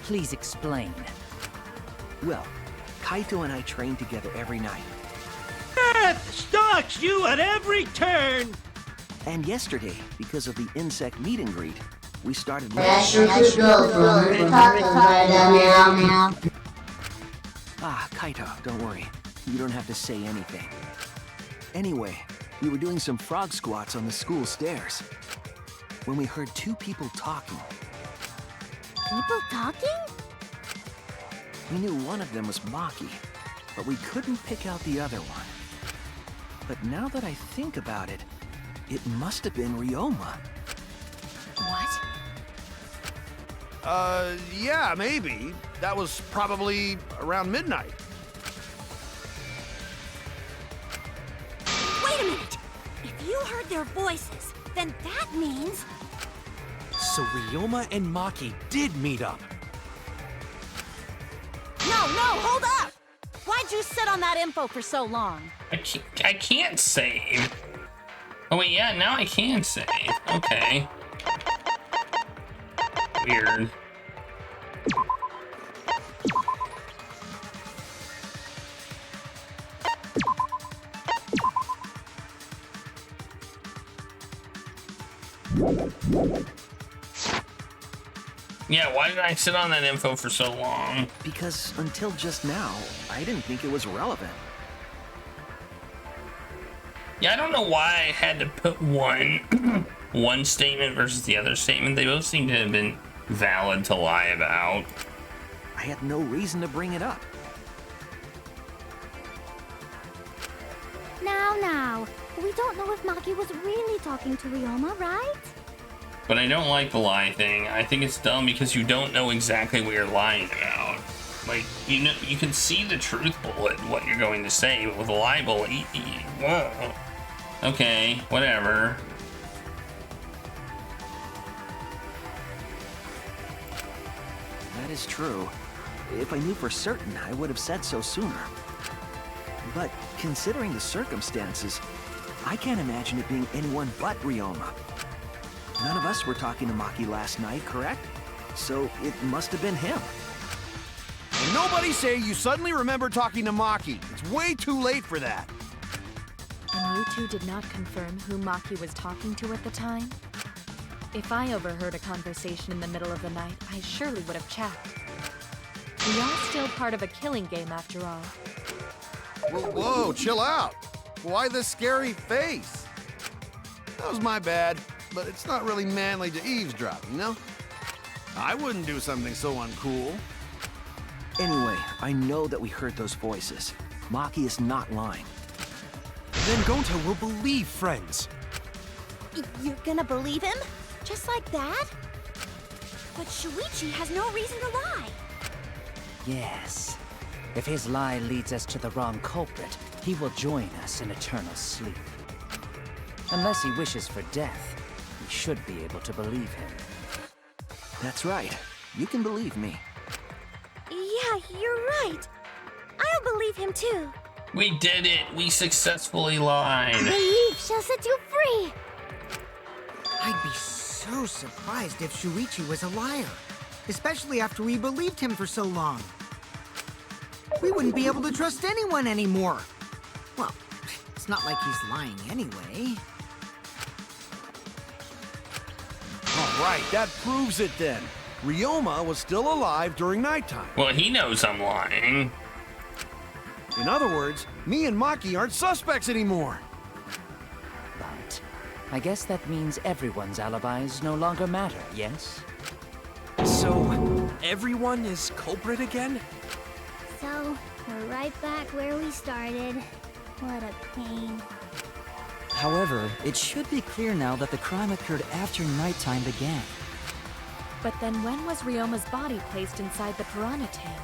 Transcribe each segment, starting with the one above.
Please explain. Well, Kaito and I train together every night. Death stalks you at every turn! And yesterday, because of the insect meet and greet, we started Ah, Kaito, don't worry. You don't have to say anything. Anyway, we were doing some frog squats on the school stairs when we heard two people talking. People talking? We knew one of them was Maki, but we couldn't pick out the other one. But now that I think about it, it must have been Ryoma. What? Yeah, maybe. That was probably around midnight. Wait a minute! If you heard their voices, then that means... So Ryoma and Maki did meet up. No, hold up! Why'd you sit on that info for so long? I can't save. Oh wait, yeah, now I can save. Okay. Weird. Yeah, why did I sit on that info for so long? Because until just now, I didn't think it was relevant. Yeah, I don't know why I had to put one statement versus the other statement. They both seem to have been valid to lie about. I had no reason to bring it up. Now, we don't know if Maki was really talking to Ryoma, right? But I don't like the lie thing. I think it's dumb because you don't know exactly what you're lying about. Like, you know, you can see the truth bullet, what you're going to say, but with a lie bullet, whoa. Okay, whatever. That is true. If I knew for certain, I would have said so sooner. But considering the circumstances, I can't imagine it being anyone but Ryoma. None of us were talking to Maki last night, correct? So it must have been him. And nobody say you suddenly remember talking to Maki. It's way too late for that. And you two did not confirm who Maki was talking to at the time? If I overheard a conversation in the middle of the night, I surely would have checked. We are still part of a killing game after all. Whoa, chill out. Why the scary face? That was my bad, but it's not really manly to eavesdrop, you know? I wouldn't do something so uncool. Anyway, I know that we heard those voices. Maki is not lying. Then Gonta will believe friends. You're gonna believe him? Just like that? But Shuichi has no reason to lie. Yes. If his lie leads us to the wrong culprit, he will join us in eternal sleep. Unless he wishes for death, we should be able to believe him. That's right. You can believe me. Yeah, you're right. I'll believe him too. We did it! We successfully lied! Belief shall set you free! I'd be so surprised if Shuichi was a liar, especially after we believed him for so long. We wouldn't be able to trust anyone anymore. Well, it's not like he's lying anyway. All right, that proves it then. Ryoma was still alive during nighttime. Well, he knows I'm lying. In other words, me and Maki aren't suspects anymore. But I guess that means everyone's alibis no longer matter, yes? So, everyone is culprit again? So, we're right back where we started. What a pain. However, it should be clear now that the crime occurred after nighttime began. But then when was Ryoma's body placed inside the piranha tank?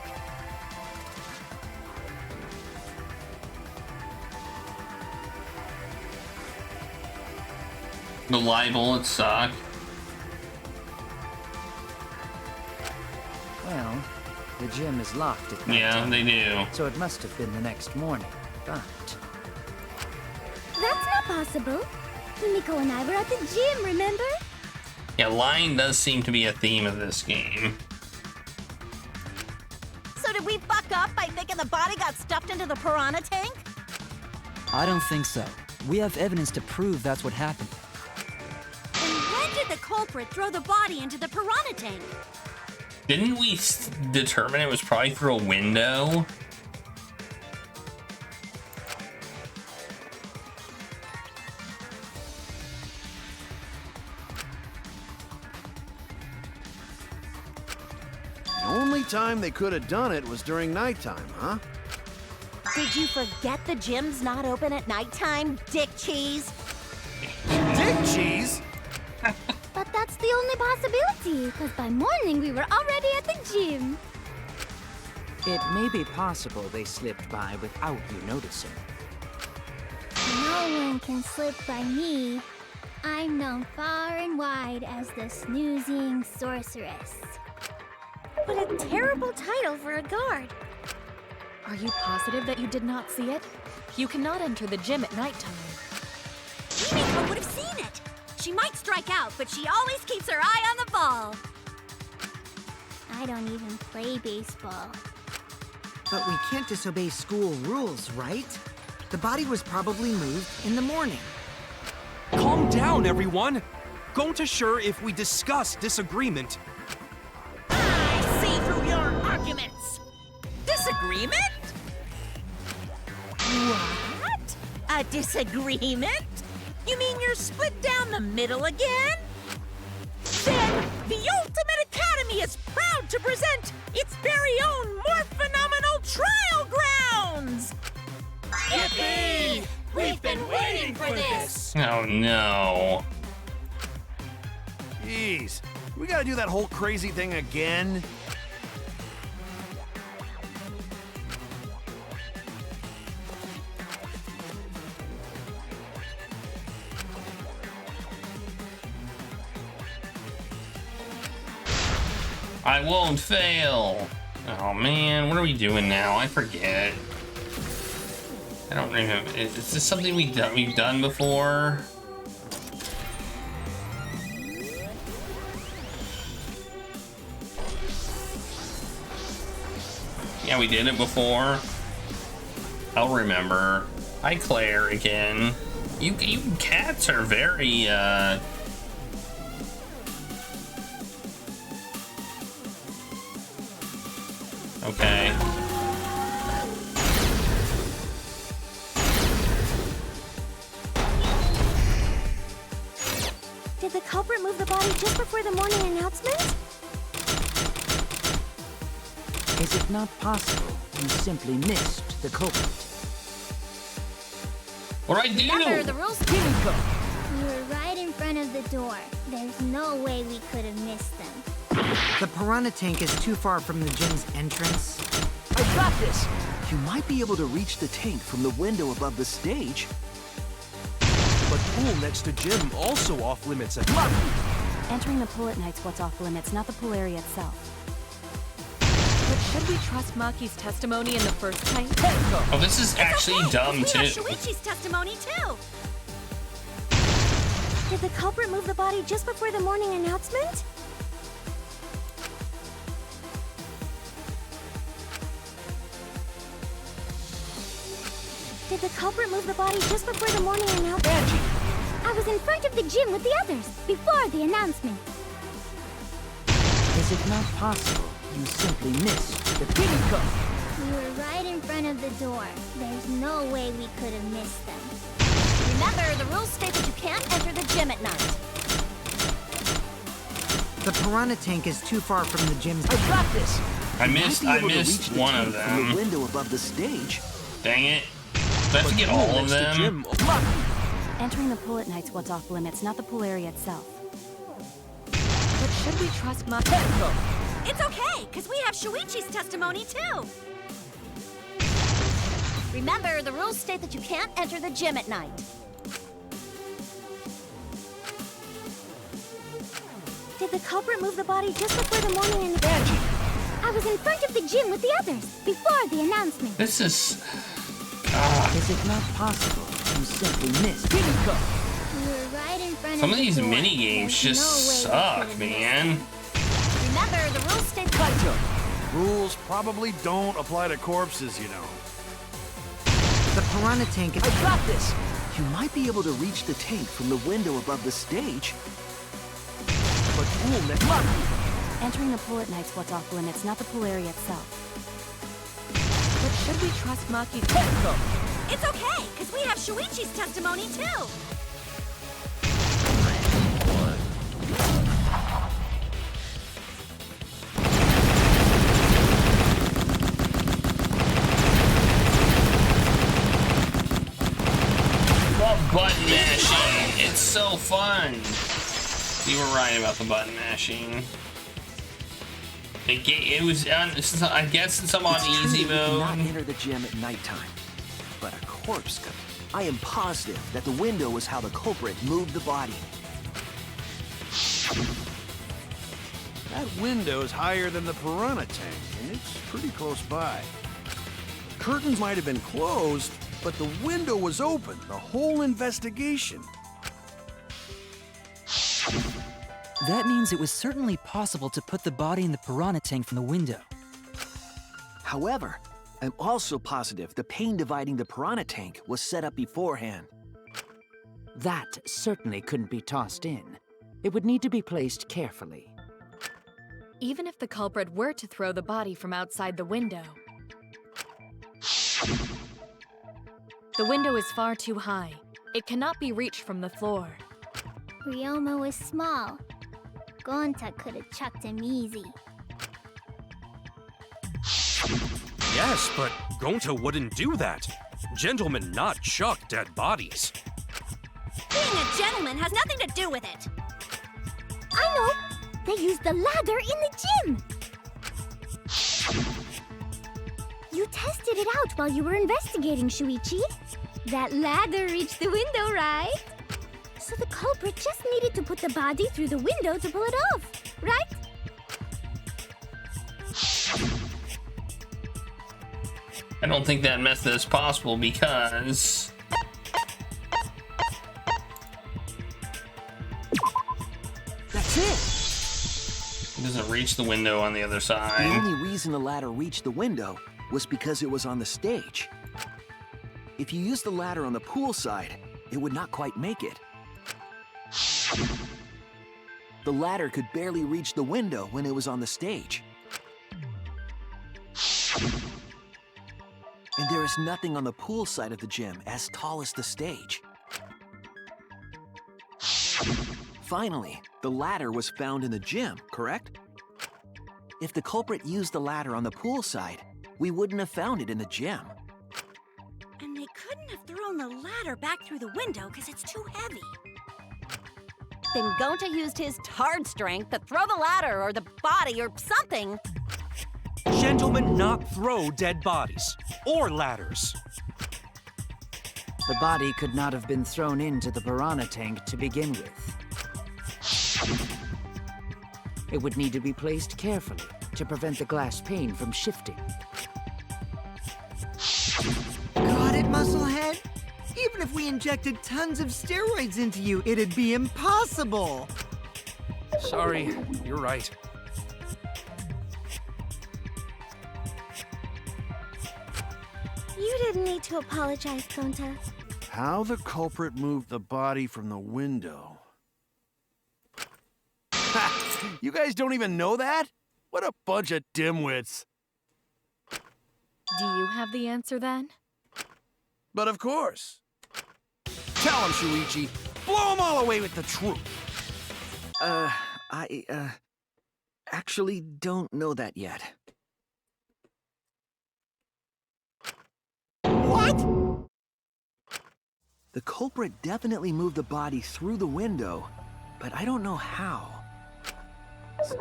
The lie bullets suck. Well, the gym is locked at night. Yeah, they do. So it must have been the next morning, but... That's not possible. Himiko and I were at the gym, remember? Yeah, lying does seem to be a theme of this game. So did we fuck up by thinking the body got stuffed into the piranha tank? I don't think so. We have evidence to prove that's what happened. And when did the culprit throw the body into the piranha tank? Didn't we determine it was probably through a window? The only time they could have done it was during nighttime, huh? Did you forget the gym's not open at nighttime, dick cheese? Dick cheese? But that's the only possibility, because by morning we were already at the gym. It may be possible they slipped by without you noticing. No one can slip by me. I'm known far and wide as the snoozing sorceress. What a terrible title for a guard. Are you positive that you did not see it? You cannot enter the gym at nighttime. Himiko would have seen it. She might strike out, but she always keeps her eye on the ball. I don't even play baseball. But we can't disobey school rules, right? The body was probably moved in the morning. Calm down, everyone! Don't assure if we discuss disagreement. I see through your arguments. Disagreement? What? A disagreement? You mean you're split down the middle again? Then the Ultimate Academy is proud to present its very own more phenomenal trial grounds! Yippee! We've been waiting for this! Oh no. Jeez, we gotta do that whole crazy thing again? I won't fail. Oh man, what are we doing now? I forget. I don't remember. Is this something we've done before? Yeah, we did it before. I'll remember. Hi, Claire again. You cats are very okay. Did the culprit move the body just before the morning announcement? Is it not possible you simply missed the culprit? What do I do? Remember the rules. Himiko! We were right in front of the door. There's no way we could have missed them. The piranha tank is too far from the gym's entrance. I got this! You might be able to reach the tank from the window above the stage. But pool next to gym also off limits at night. Entering the pool at night's what's off limits, not the pool area itself. But should we trust Maki's testimony in the first place? Oh, this is actually dumb We too. have Shuichi's testimony too. Did the culprit move the body just before the morning announcement? Did the culprit move the body just before the morning announcement? I was in front of the gym with the others, before the announcement. Is it not possible you simply missed the Himiko? We were right in front of the door. There's no way we could have missed them. Remember, the rules state that you can't enter the gym at night. The piranha tank is too far from the gym's... I got this! I You might missed be able to reach one the of tank from the them. window above the stage. Dang it. Do I have to get all of them? Entering the pool at night's what's off limits, not the pool area itself. But should we trust Maki? It's okay, because we have Shuichi's testimony too. Remember, the rules state that you can't enter the gym at night. Did the culprit move the body just before the morning announcement? I was in front of the gym with the others, before the announcement. This is... Is it not possible you simply missed Himiko? We were right in front Some of of the these door. mini games There's just no way we suck, could have man. Remember, the rules state... Kaito! Rules probably don't apply to corpses, you know. The piranha tank is... I got this! You might be able to reach the tank from the window above the stage. But ooh, that's lucky! Entering the pool at night's what's off limits, not the pool area itself. But should we trust Maki's technical? It's okay, because we have Shuichi's testimony too. Button mashing. It's so fun. You were right about the button mashing. It was on, I guess it's on easy mode. Not enter the gym at nighttime, but a corpse could. I am positive that the window was how the culprit moved the body. That window's higher than the piranha tank, and it's pretty close by. The curtains might have been closed, but the window was open the whole investigation. That means it was certainly possible to put the body in the piranha tank from the window. However, I'm also positive the pane dividing the piranha tank was set up beforehand. That certainly couldn't be tossed in. It would need to be placed carefully. Even if the culprit were to throw the body from outside the window, the window is far too high. It cannot be reached from the floor. Ryoma was small. Gonta could have chucked him easy. Yes, but Gonta wouldn't do that. Gentlemen not chuck dead bodies. Being a gentleman has nothing to do with it. I know! They used the ladder in the gym! You tested it out while you were investigating, Shuichi. That ladder reached the window, right? So the culprit just needed to put the body through the window to pull it off, right? I don't think that method is possible because That's it! it doesn't reach the window on the other The side. only reason the ladder reached the window was because it was on the stage. If you used the ladder on the pool side, it would not quite make it. The ladder could barely reach the window when it was on the stage. And there is nothing on the pool side of the gym as tall as the stage. Finally, the ladder was found in the gym, correct? If the culprit used the ladder on the pool side, we wouldn't have found it in the gym. And they couldn't have thrown the ladder back through the window because it's too heavy. Then Gonta used his tard strength to throw the ladder or the body or something. Gentlemen not throw dead bodies or ladders. The body could not have been thrown into the piranha tank to begin with. It would need to be placed carefully to prevent the glass pane from shifting. Got it, Musclehead? Even if we injected tons of steroids into you, it'd be impossible. Sorry, you're right. You didn't need to apologize, Gonta. How the culprit moved the body from the window. Ha! You guys don't even know that? What a bunch of dimwits. do you have the answer then? But of course. Tell him, Shuichi. Blow him all away with the truth. I actually don't know that yet. What? The culprit definitely moved the body through the window, but I don't know how.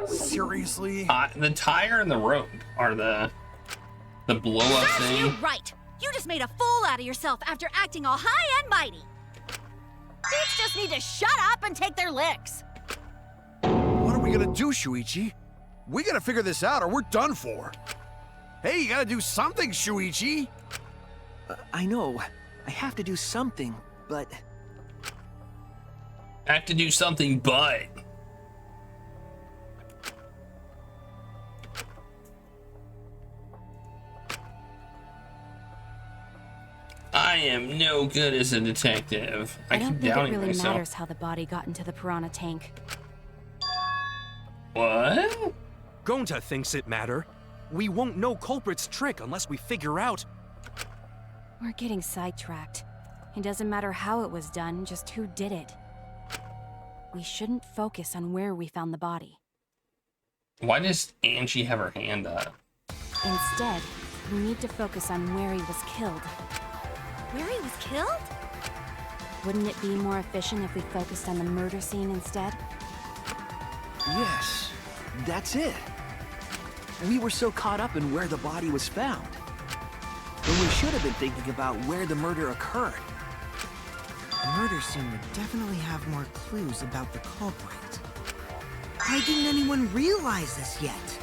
Seriously? The tire and the rope are the blow-up Serves thing. you right. You just made a fool out of yourself after acting all high and mighty. Beats just need to shut up and take their licks. What are we gonna do, Shuichi? We gotta figure this out or we're done for. Hey, you gotta do something, Shuichi. I know. I have to do something, but... I have to do something, but am no good as a detective. I don't keep think it doubting really myself. matters how the body got into the piranha tank. What? Gonta thinks it matter. We won't know culprit's trick unless we figure out. We're getting sidetracked. It doesn't matter how it was done, just who did it. We shouldn't focus on where we found the body. Why does Angie have her hand up? Instead, we need to focus on where he was killed. Where he was killed? Wouldn't it be more efficient if we focused on the murder scene instead? Yes, that's it. We were so caught up in where the body was found. When we should have been thinking about where the murder occurred. The murder scene would definitely have more clues about the culprit. Why didn't anyone realize this yet?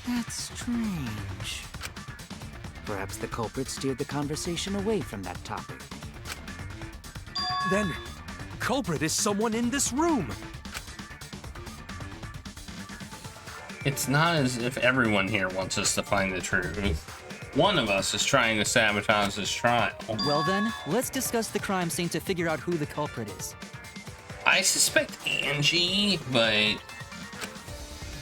That's strange. Perhaps the culprit steered the conversation away from that topic. Then, culprit is someone in this room. It's not as if everyone here wants us to find the truth. One of us is trying to sabotage this trial. Well then, let's discuss the crime scene to figure out who the culprit is. I suspect Angie, but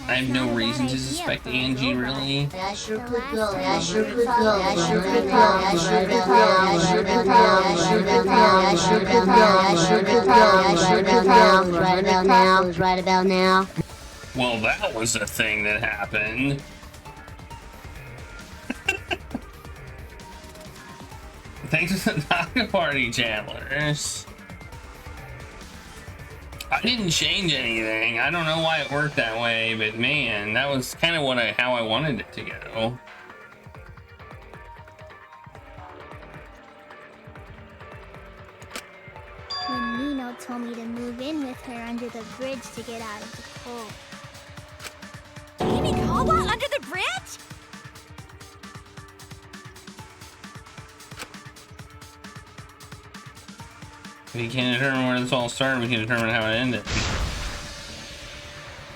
I have no reason to suspect Angie, really. Asher could go, Asher could go, Asher could go, Asher could go, Asher could go, Asher could go, Asher could go, Asher could go, right about now, right about now. Well, that was a thing that happened. Thanks to the Naga Party channelers. I didn't change anything. I don't know why it worked that way, but man, that was kind of how I wanted it to go. When Nino told me to move in with her under the bridge to get out of the cold. Kimikawa under the bridge? If you can't determine where this all started, we can determine how it ended.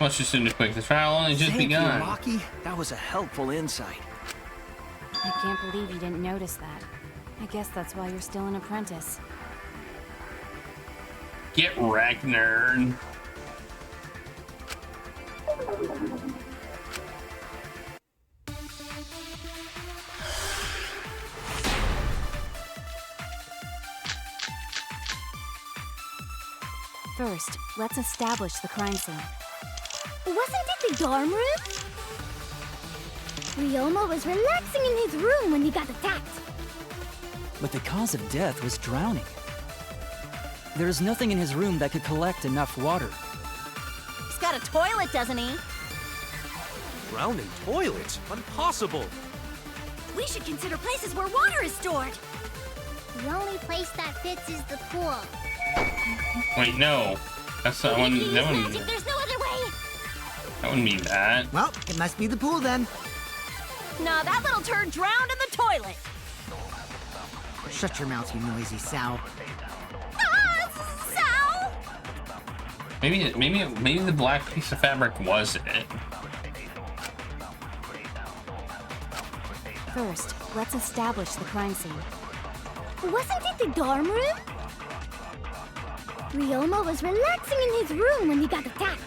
Much too soon to quick. The trial only just Thank begun. you, Rocky. That was a helpful insight. I can't believe you didn't notice that. I guess that's why you're still an apprentice. Get wrecked, nerd. First, let's establish the crime scene. Wasn't it the dorm room? Ryoma was relaxing in his room when he got attacked. But the cause of death was drowning. There is nothing in his room that could collect enough water. He's got a toilet, doesn't he? Drowning toilet? Impossible. We should consider places where water is stored. The only place that fits is the pool. Wait, no. That's that one. That one. There's no other way. That wouldn't be that. Well, it must be the pool then. Nah, that little turd drowned in the toilet. Shut your mouth, you noisy sow. Sal! Maybe the black piece of fabric was it. First, let's establish the crime scene. Wasn't it the dorm room? Ryoma was relaxing in his room when he got attacked.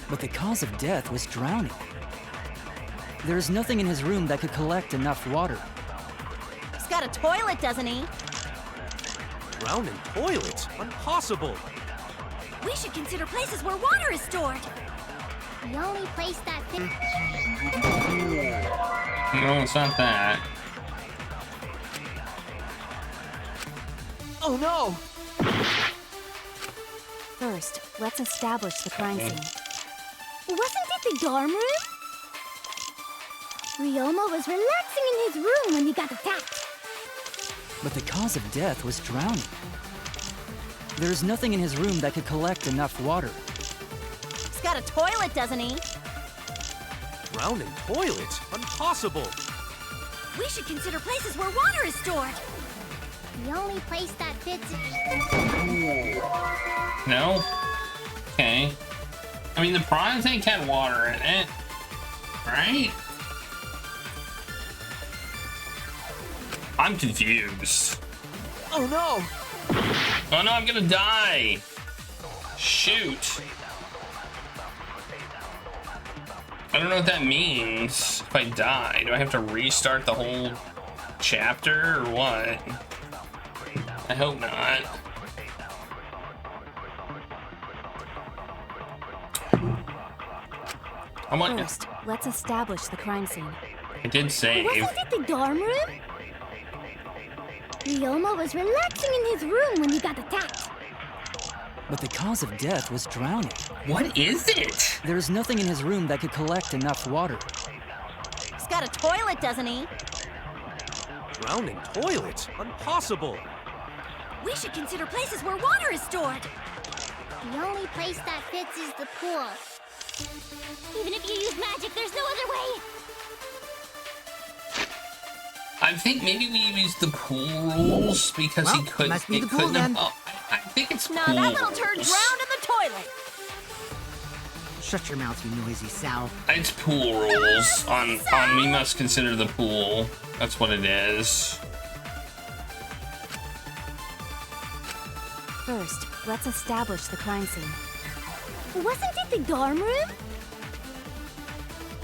But the cause of death was drowning. There is nothing in his room that could collect enough water. He's got a toilet, doesn't he? Drowning toilet? Impossible. We should consider places where water is stored. The only place that fits. No, it's not that. Oh no! First, let's establish the crime scene. Wasn't it the dorm room? Ryoma was relaxing in his room when he got attacked. But the cause of death was drowning. There is nothing in his room that could collect enough water. He's got a toilet, doesn't he? Drowning toilet? Impossible. We should consider places where water is stored. The only place that fits. No? Okay. I mean, the prawn tank had water in it, right? I'm confused. Oh no! Oh no, I'm gonna die! Shoot. I don't know what that means. If I die, do I have to restart the whole chapter or what? I hope not. First, let's establish the crime scene. I did save. Wasn't it the dorm room? Ryoma was relaxing in his room when he got attacked. But the cause of death was drowning. What is it? There's nothing in his room that could collect enough water. He's got a toilet, doesn't he? Drowning toilet? Impossible! We should consider places where water is stored. The only place that fits is the pool. Even if you use magic, there's no other way. I think maybe we used the pool rules because Well, he couldn't. must be it the pool couldn't have. then. Oh, I think it's Nah, pool that little turd rules. drowned in the toilet. Shut your mouth, you noisy sow. It's pool rules on we must consider the pool. That's what it is. First, let's establish the crime scene. Wasn't it the dorm room?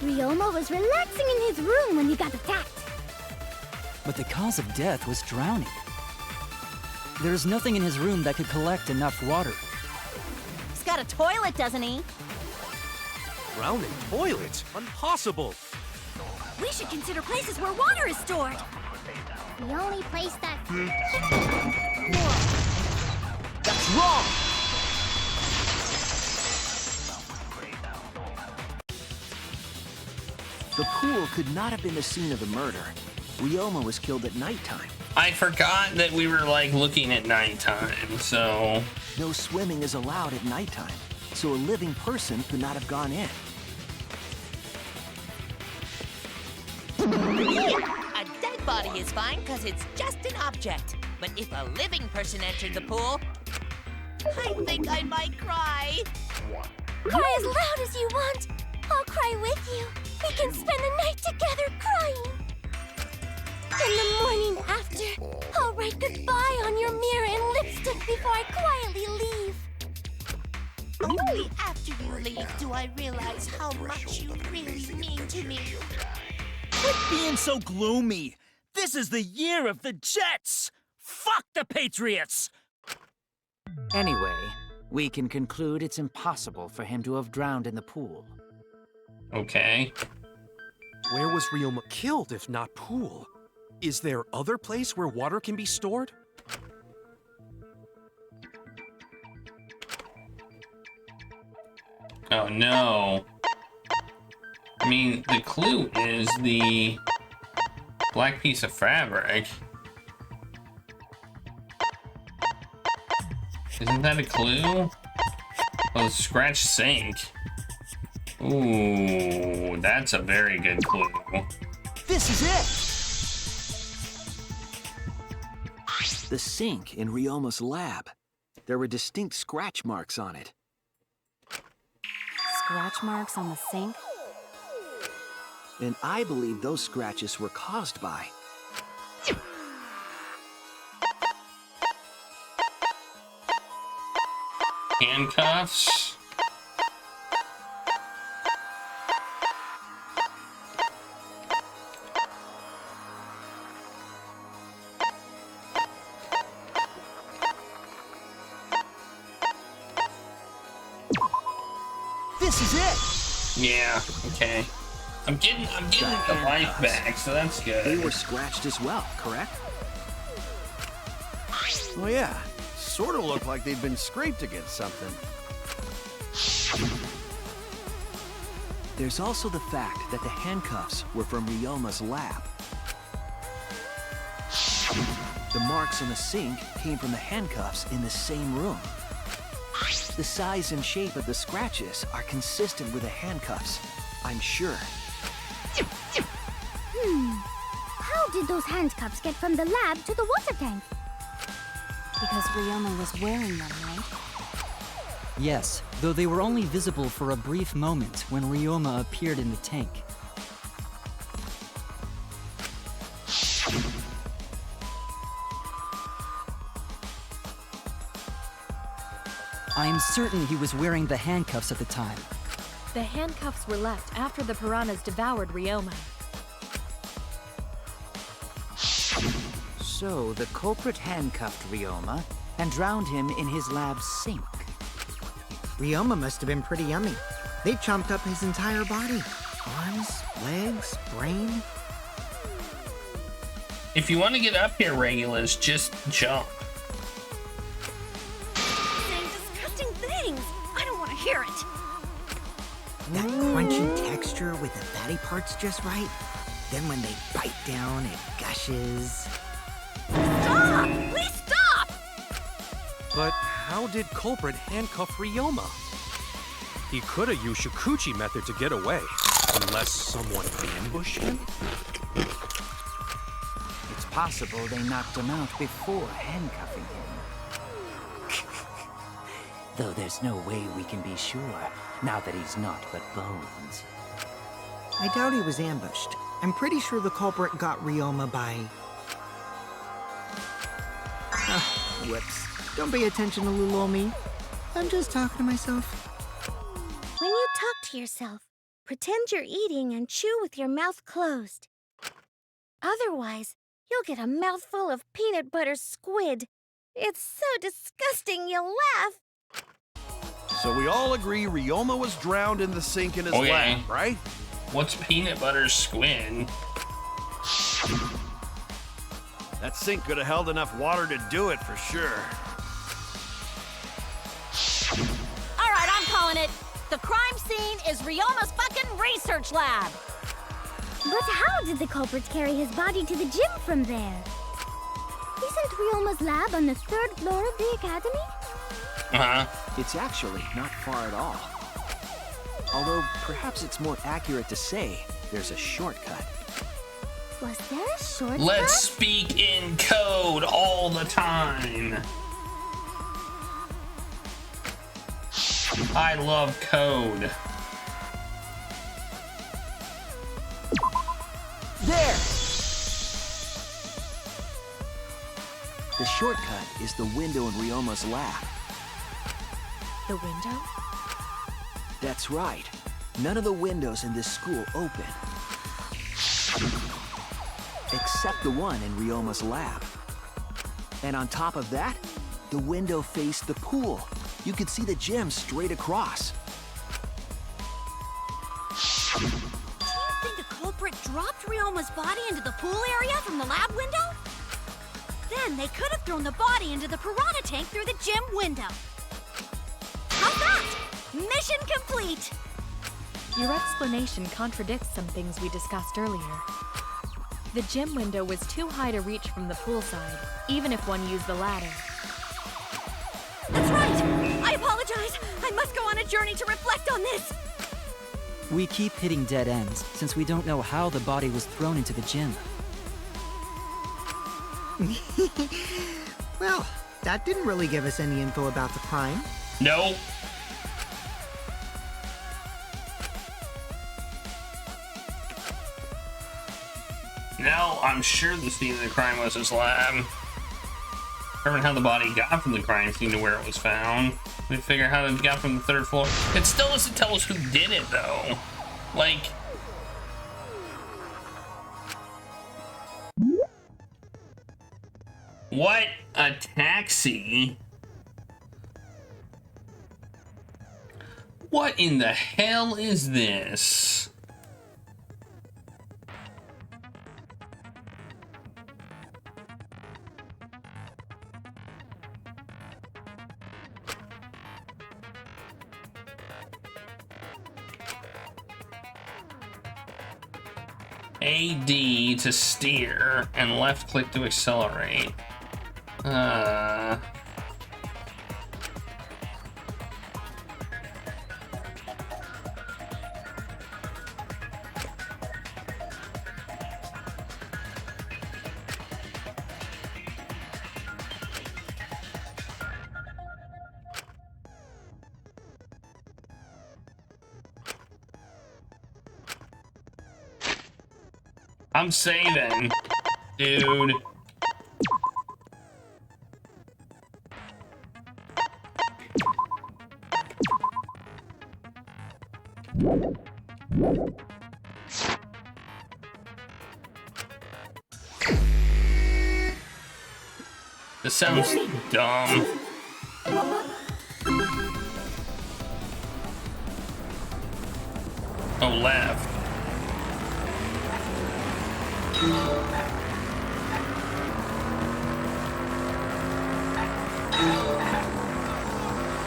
Ryoma was relaxing in his room when he got attacked. But the cause of death was drowning. There's nothing in his room that could collect enough water. He's got a toilet, doesn't he? Drowning toilet? Impossible! We should consider places where water is stored. The only place that... That's wrong! The pool could not have been the scene of the murder. Ryoma was killed at nighttime. I forgot that we were like looking at nighttime, so No swimming is allowed at nighttime, so a living person could not have gone in. A dead body is fine because it's just an object. But if a living person entered the pool, I think I might cry. Cry as loud as you want. I'll cry with you. We can spend the night together crying. In the morning after, I'll write goodbye on your mirror in lipstick before I quietly leave. Only after you leave do I realize how much you really mean to me. Quit being so gloomy. This is the year of the Jets. Fuck the Patriots. Anyway, we can conclude it's impossible for him to have drowned in the pool. okay. Where was Ryoma killed if not pool? Is there other place where water can be stored? Oh no. I mean, the clue is the black piece of fabric. Isn't that a clue? Oh, scratch sink. Ooh, that's a very good clue. This is it! The sink in Ryoma's lab. There were distinct scratch marks on it. Scratch marks on the sink? And I believe those scratches were caused by... Handcuffs? This is it! Yeah, okay. I'm getting the life back, so that's They good. were scratched as well, correct? Oh yeah, sort of looked like they'd been scraped against something. There's also the fact that the handcuffs were from Ryoma's lab. The marks on the sink came from the handcuffs in the same room. The size and shape of the scratches are consistent with the handcuffs, I'm sure. How did those handcuffs get from the lab to the water tank? Because Ryoma was wearing them, right? Yes, though they were only visible for a brief moment when Ryoma appeared in the tank. I am certain he was wearing the handcuffs at the time. The handcuffs were left after the piranhas devoured Ryoma. So the culprit handcuffed Ryoma and drowned him in his lab's sink. Ryoma must have been pretty yummy. They chomped up his entire body. Arms, legs, brain. If you want to get up here, Regulus, just jump. Saying disgusting things. I don't want to hear it. That crunchy texture with the fatty parts just right. Then when they bite down, it gushes. Stop! Please stop! But how did culprit handcuff Ryoma? He could have used Shikuchi method to get away, unless someone ambushed him? It's possible they knocked him out before handcuffing him. Though there's no way we can be sure, now that he's not but bones. I doubt he was ambushed. I'm pretty sure the culprit got Ryoma by... Whoops. Don't pay attention to little ol' me. I'm just talking to myself. When you talk to yourself, pretend you're eating and chew with your mouth closed. Otherwise, you'll get a mouthful of peanut butter squid. It's so disgusting you'll laugh. So we all agree Ryoma was drowned in the sink in his Okay. lab, right? What's peanut butter squid? That sink could have held enough water to do it for sure. All right, I'm calling it. The crime scene is Ryoma's fucking research lab. But how did the culprit carry his body to the gym from there? Isn't Ryoma's lab on the 3rd floor of the academy? Uh-huh. It's actually not far at all. Although, perhaps it's more accurate to say there's a shortcut. Was there a shortcut? Let's speak in code all the time. I love code. There! The shortcut is the window in Ryoma's lab. The window? That's right. None of the windows in this school open. Except the one in Ryoma's lab. And on top of that, the window faced the pool. You could see the gym straight across. Do you think the culprit dropped Ryoma's body into the pool area from the lab window? Then they could have thrown the body into the piranha tank through the gym window. How's that? Mission complete! Your explanation contradicts some things we discussed earlier. The gym window was too high to reach from the poolside, even if one used the ladder. That's right! I apologize! I must go on a journey to reflect on this! We keep hitting dead ends, since we don't know how the body was thrown into the gym. Well, that didn't really give us any info about the crime. No. No, I'm sure the scene of the crime was his lab. Determine how the body got from the crime scene to where it was found. We figure how it got from the 3rd floor. It still doesn't tell us who did it, though. Like... What? A taxi? What in the hell is this? AD to steer and left click to accelerate. I'm saving, dude. This sounds dumb. Oh, left.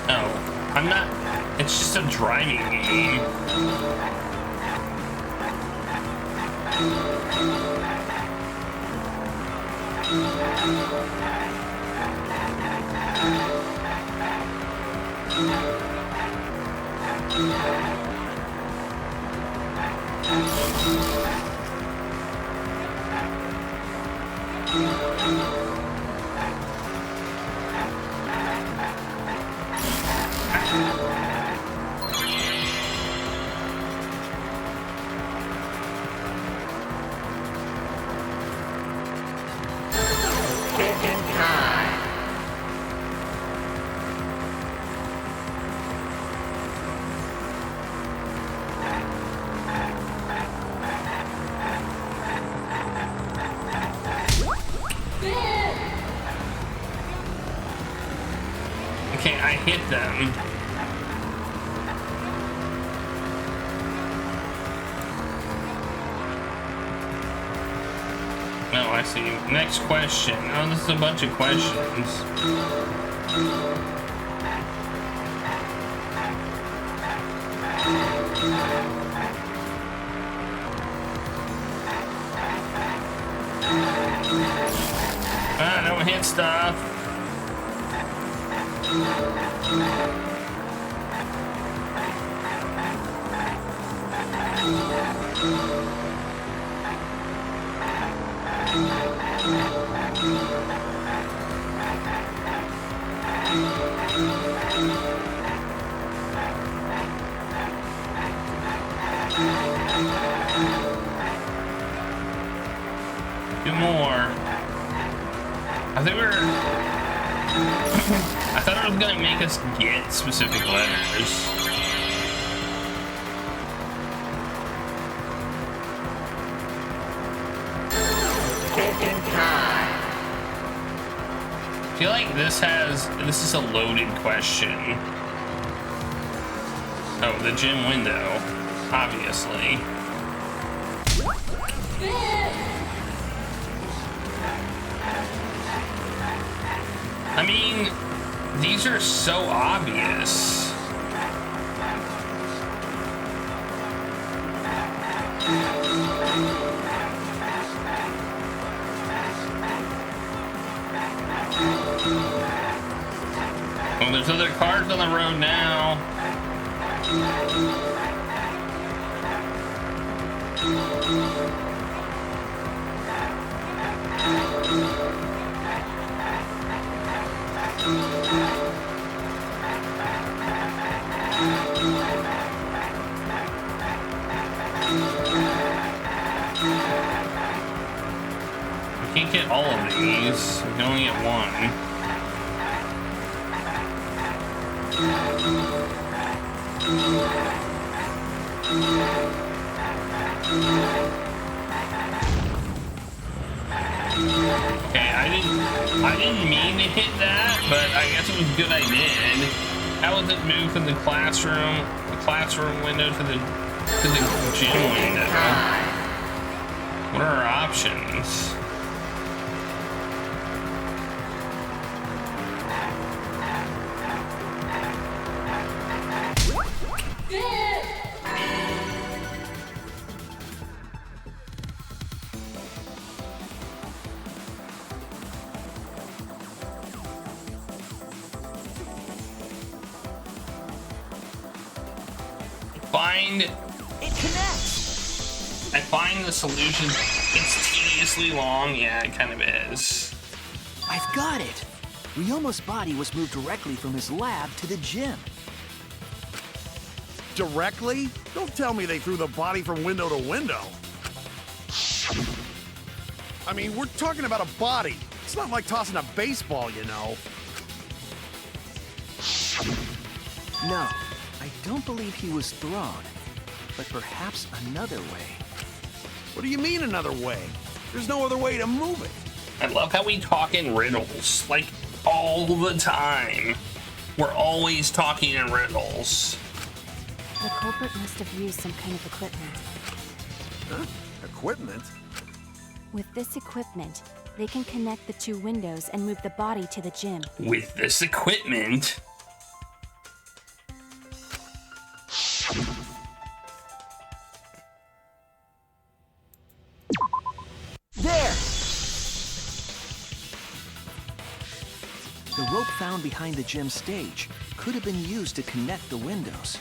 Oh, I'm not. It's just a driving game. Okay, I hit them. Oh, I see. Next question. Oh, this is a bunch of questions. Ah, don't hit stuff. Do more. I think I thought it was gonna make us get specific letters. I feel like this is a loaded question. Oh, the gym window, obviously. I mean, these are so obvious. Well, there's other cars on the road now. I can't get all of these. I can only get one. Okay, I didn't mean to hit that, but I guess it was good I did. How was it moved from the classroom window to the gym window? What are our options? I find the solution. It's tediously long. Yeah, it kind of is. I've got it. Ryoma's body was moved directly from his lab to the gym. Directly? Don't tell me they threw the body from window to window. I mean, we're talking about a body. It's not like tossing a baseball, you know. No, I don't believe he was thrown. but perhaps another way. What do you mean another way? There's no other way to move it. I love how we talk in riddles, like, all the time. We're always talking in riddles. The culprit must have used some kind of equipment. Huh? Equipment? With this equipment, they can connect the two windows and move the body to the gym. With this equipment? There! The rope found behind the gym stage could have been used to connect the windows.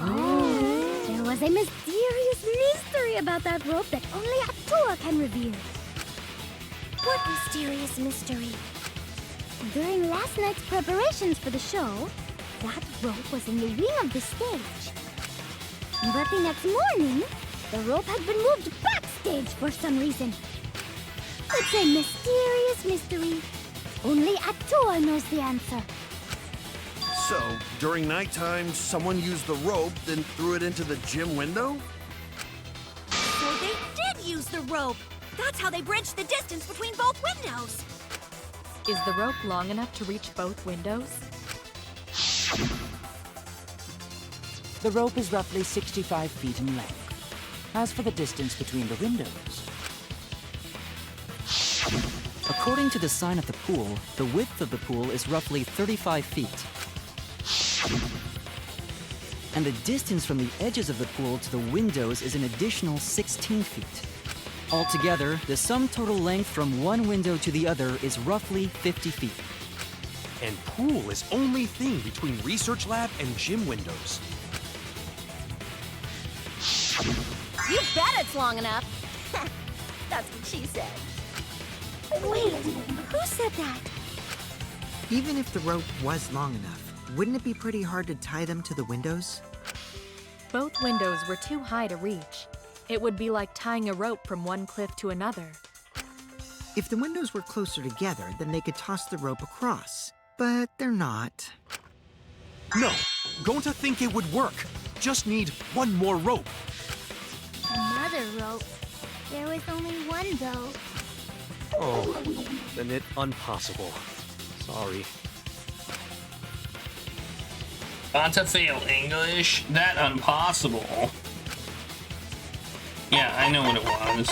Oh, there was a mysterious mystery about that rope that only Atua can reveal. What mysterious mystery? During last night's preparations for the show, that rope was in the wing of the stage. But the next morning, the rope had been moved backstage for some reason. It's a mysterious mystery. Only Atua knows the answer. So, during nighttime, someone used the rope, then threw it into the gym window? So they did use the rope. That's how they bridged the distance between both windows. Is the rope long enough to reach both windows? The rope is roughly 65 feet in length. As for the distance between the windows, According to the sign at the pool, the width of the pool is roughly 35 feet. And the distance from the edges of the pool to the windows is an additional 16 feet. Altogether, the sum total length from one window to the other is roughly 50 feet. And pool is only thing between research lab and gym windows. You bet it's long enough. That's what she said. Wait, who said that? Even if the rope was long enough, wouldn't it be pretty hard to tie them to the windows? Both windows were too high to reach. It would be like tying a rope from one cliff to another. If the windows were closer together, then they could toss the rope across. But they're not. No, Gonta think it would work. Just need one more rope. Another rope. There was only one, though. Oh, then it impossible. Sorry. Gonta fail English? That impossible. Yeah, I know what it was.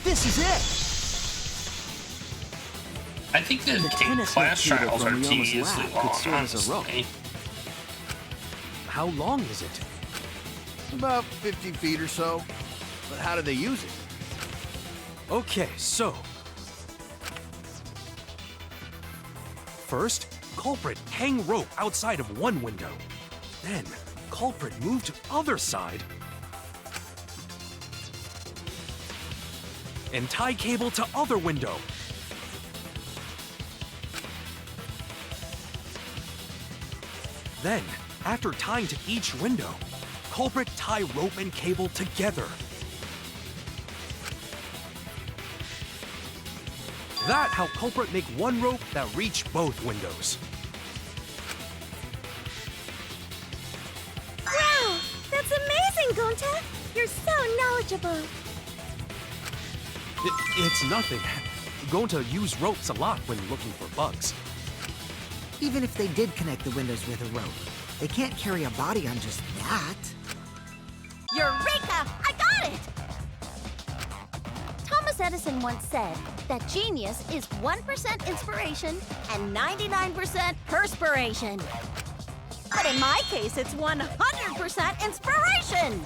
This is it! I think the tennis class net trials cable are from Ryoma's tediously lab long, could serve as a rope. honestly. How long is it? About 50 feet or so. But how do they use it? Okay, so... First, culprit hang rope outside of one window. Then, culprit move to other side. And tie cable to other window. Then, after tying to each window, culprit tie rope and cable together. That how culprit make one rope that reach both windows. Wow! That's amazing, Gonta! You're so knowledgeable. It's nothing. Gonta use ropes a lot when looking for bugs. Even if they did connect the windows with a rope, they can't carry a body on just that. Eureka! I got it! Thomas Edison once said that genius is 1% inspiration and 99% perspiration. But in my case, it's 100% inspiration!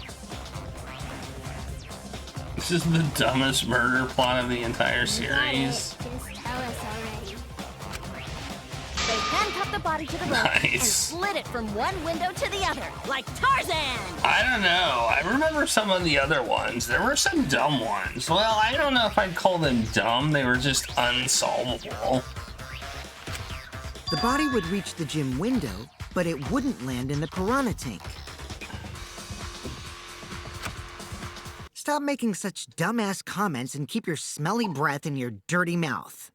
This is the dumbest murder plot of the entire series. Just tell us already. They handcuffed the body to the rope and Nice. slid it from one window to the other, like Tarzan! I don't know. I remember some of the other ones. There were some dumb ones. Well, I don't know if I'd call them dumb. They were just unsolvable. The body would reach the gym window, but it wouldn't land in the piranha tank. Stop making such dumbass comments and keep your smelly breath in your dirty mouth.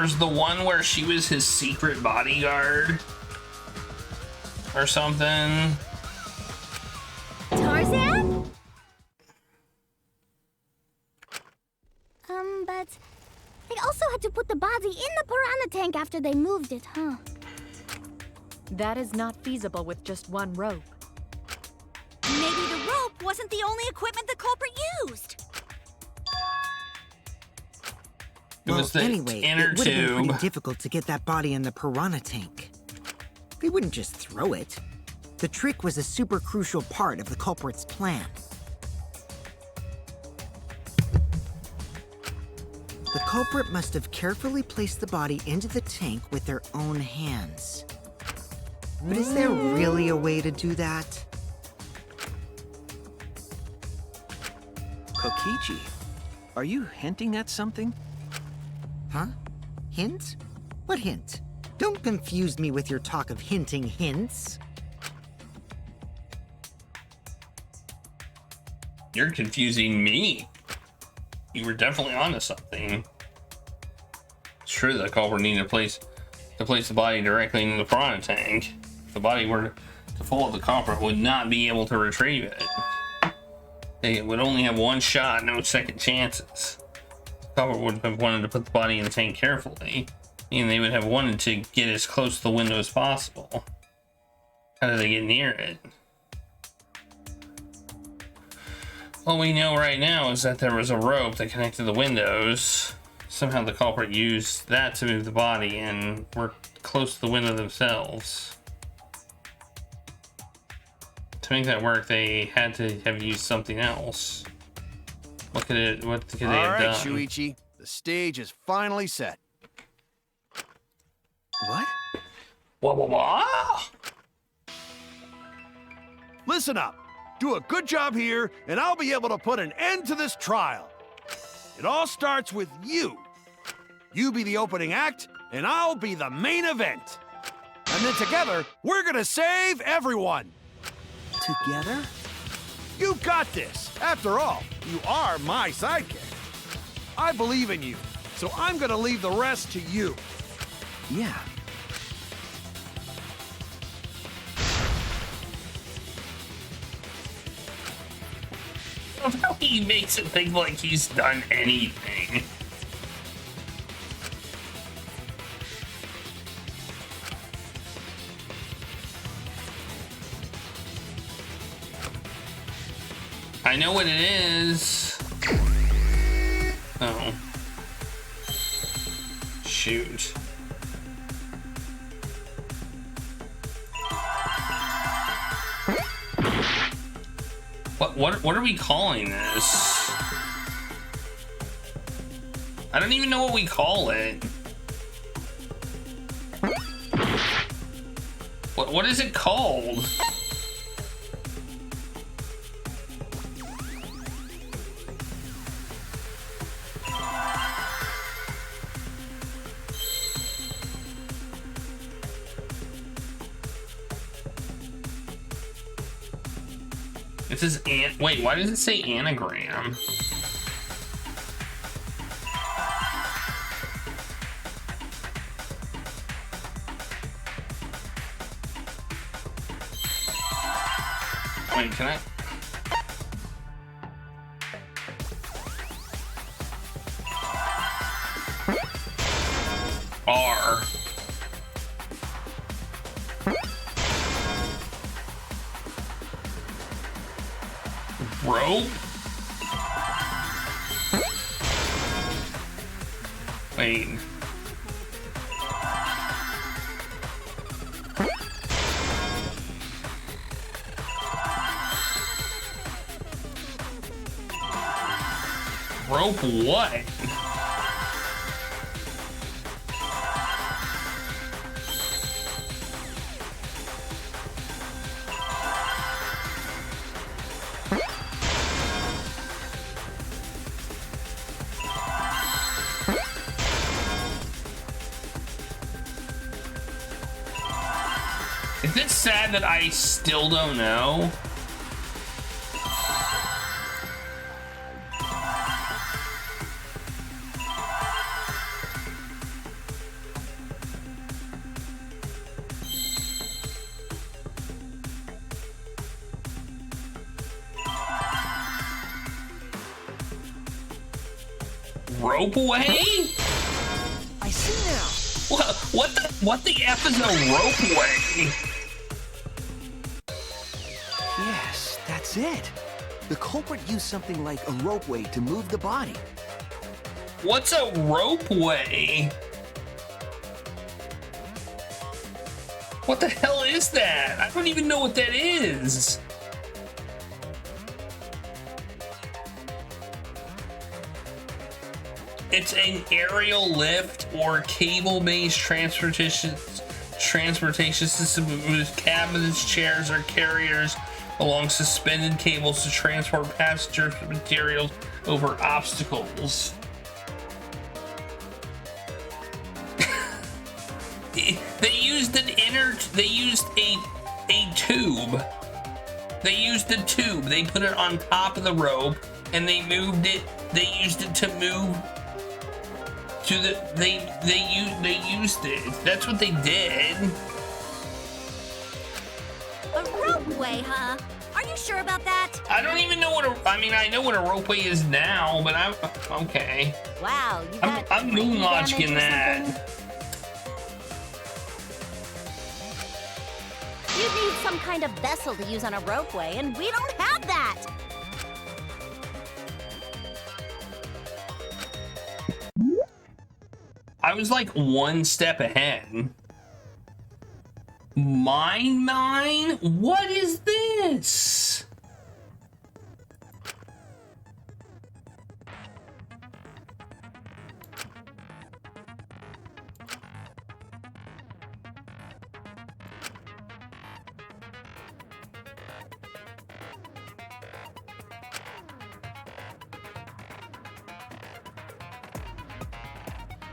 there's the one where she was his secret bodyguard or something. Tarzan? But they also had to put the body in the piranha tank after they moved it, huh? That is not feasible with just one rope. Maybe the rope wasn't the only equipment the culprit used. It was the anyway, inner it would have been tube. pretty difficult to get that body in the piranha tank. They wouldn't just throw it. The trick was a super crucial part of the culprit's plan. The culprit must have carefully placed the body into the tank with their own hands. But is there really a way to do that? Kokichi, are you hinting at something? Huh? Hint? What hint? Don't confuse me with your talk of hinting hints. You're confusing me. You were definitely onto something. It's true that the culprit needed to place the body directly into the piranha tank. If the body were to fall, the culprit would not be able to retrieve it. They would only have one shot, no second chances. The culprit would have wanted to put the body in the tank carefully, and they would have wanted to get as close to the window as possible. How did they get near it? All we know right now is that there was a rope that connected the windows. Somehow the culprit used that to move the body and were close to the window themselves. To make that work, they had to have used something else. What could they have done? All right, Shuichi, the stage is finally set. What? What? Listen up. Do a good job here, and I'll be able to put an end to this trial. It all starts with you. You be the opening act, and I'll be the main event. And then together, we're gonna save everyone. Together? You got this. After all, you are my sidekick. I believe in you, so I'm gonna leave the rest to you. Yeah. I love how he makes it think like he's done anything. I know what it is. Oh. Shoot. What are we calling this? I don't even know what we call it. What is it called? It says wait, why does it say anagram? Wait, can I? R. Rope? Wait. Rope what? Is it sad that I still don't know? Ropeway? I see now. What the F is a ropeway? Yes, that's it. The culprit used something like a ropeway to move the body. What's a ropeway? What the hell is that? I don't even know what that is. It's an aerial lift or cable-based transportation system that moves cabinets, chairs, or carriers along suspended cables to transport passengers and materials over obstacles. They used a tube. They used a tube. They put it on top of the rope and they moved it. They used it to move to the they used it. That's what they did. A ropeway, huh? Are you sure about that? I don't even know what I know what a ropeway is now, but I'm okay. Wow, you got I'm moon logic in that. You need some kind of vessel to use on a ropeway, and we don't have that. I was like one step ahead. Mine? What is this?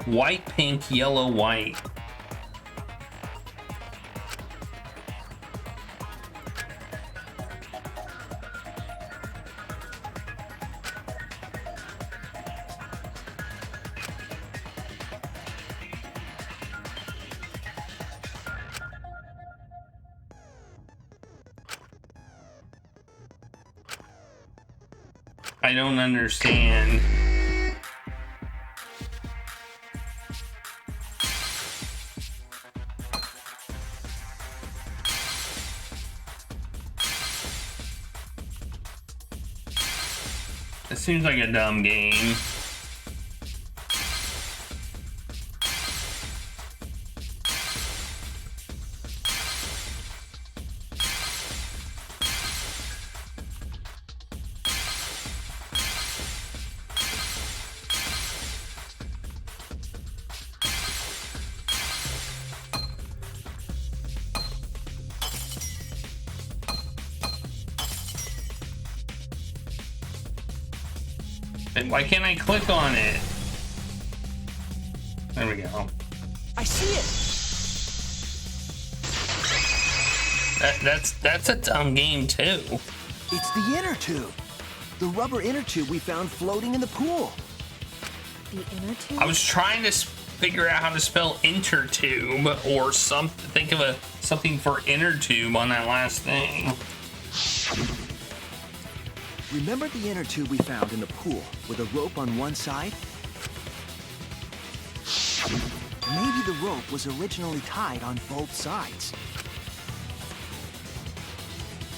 White, pink, yellow, white. I don't understand. It seems like a dumb game. Why can't I click on it? There we go. I see it. That's a dumb game too. It's the inner tube. The rubber inner tube we found floating in the pool. The inner tube? I was trying to figure out how to spell intertube or something. Think of something for inner tube on that last thing. Remember the inner tube we found in the pool with a rope on one side? Maybe the rope was originally tied on both sides.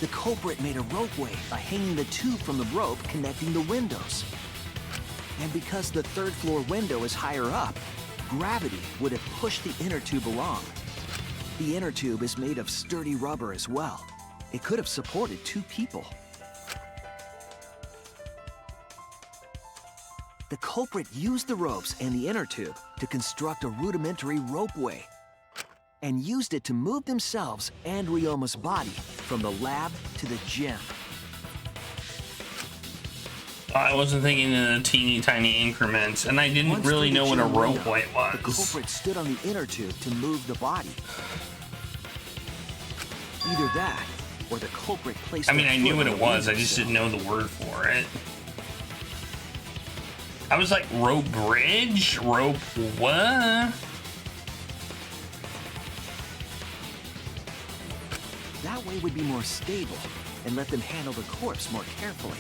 The culprit made a ropeway by hanging the tube from the rope connecting the windows. And because the third floor window is higher up, gravity would have pushed the inner tube along. The inner tube is made of sturdy rubber as well. It could have supported two people. The culprit used the ropes and the inner tube to construct a rudimentary ropeway and used it to move themselves and Ryoma's body from the lab to the gym. I wasn't thinking in the teeny tiny increments, and I didn't really know what a ropeway was. The culprit stood on the inner tube to move the body. Either that, or the culprit placed. I mean, I knew what it was. I just didn't know the word for it. I was like, rope bridge? Rope what? That way would be more stable and let them handle the corpse more carefully.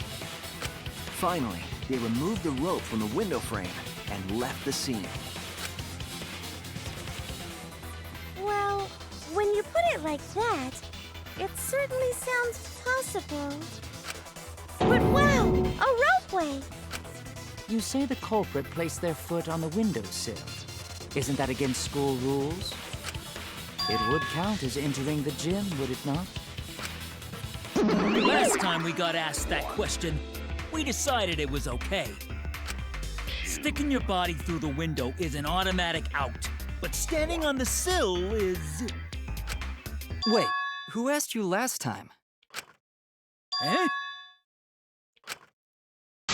Finally, they removed the rope from the window frame and left the scene. Well, when you put it like that, it certainly sounds possible. But wow, a ropeway! You say the culprit placed their foot on the windowsill. Isn't that against school rules? It would count as entering the gym, would it not? Last time we got asked that question, we decided it was okay. Sticking your body through the window is an automatic out, but standing on the sill is... Wait, who asked you last time? Eh?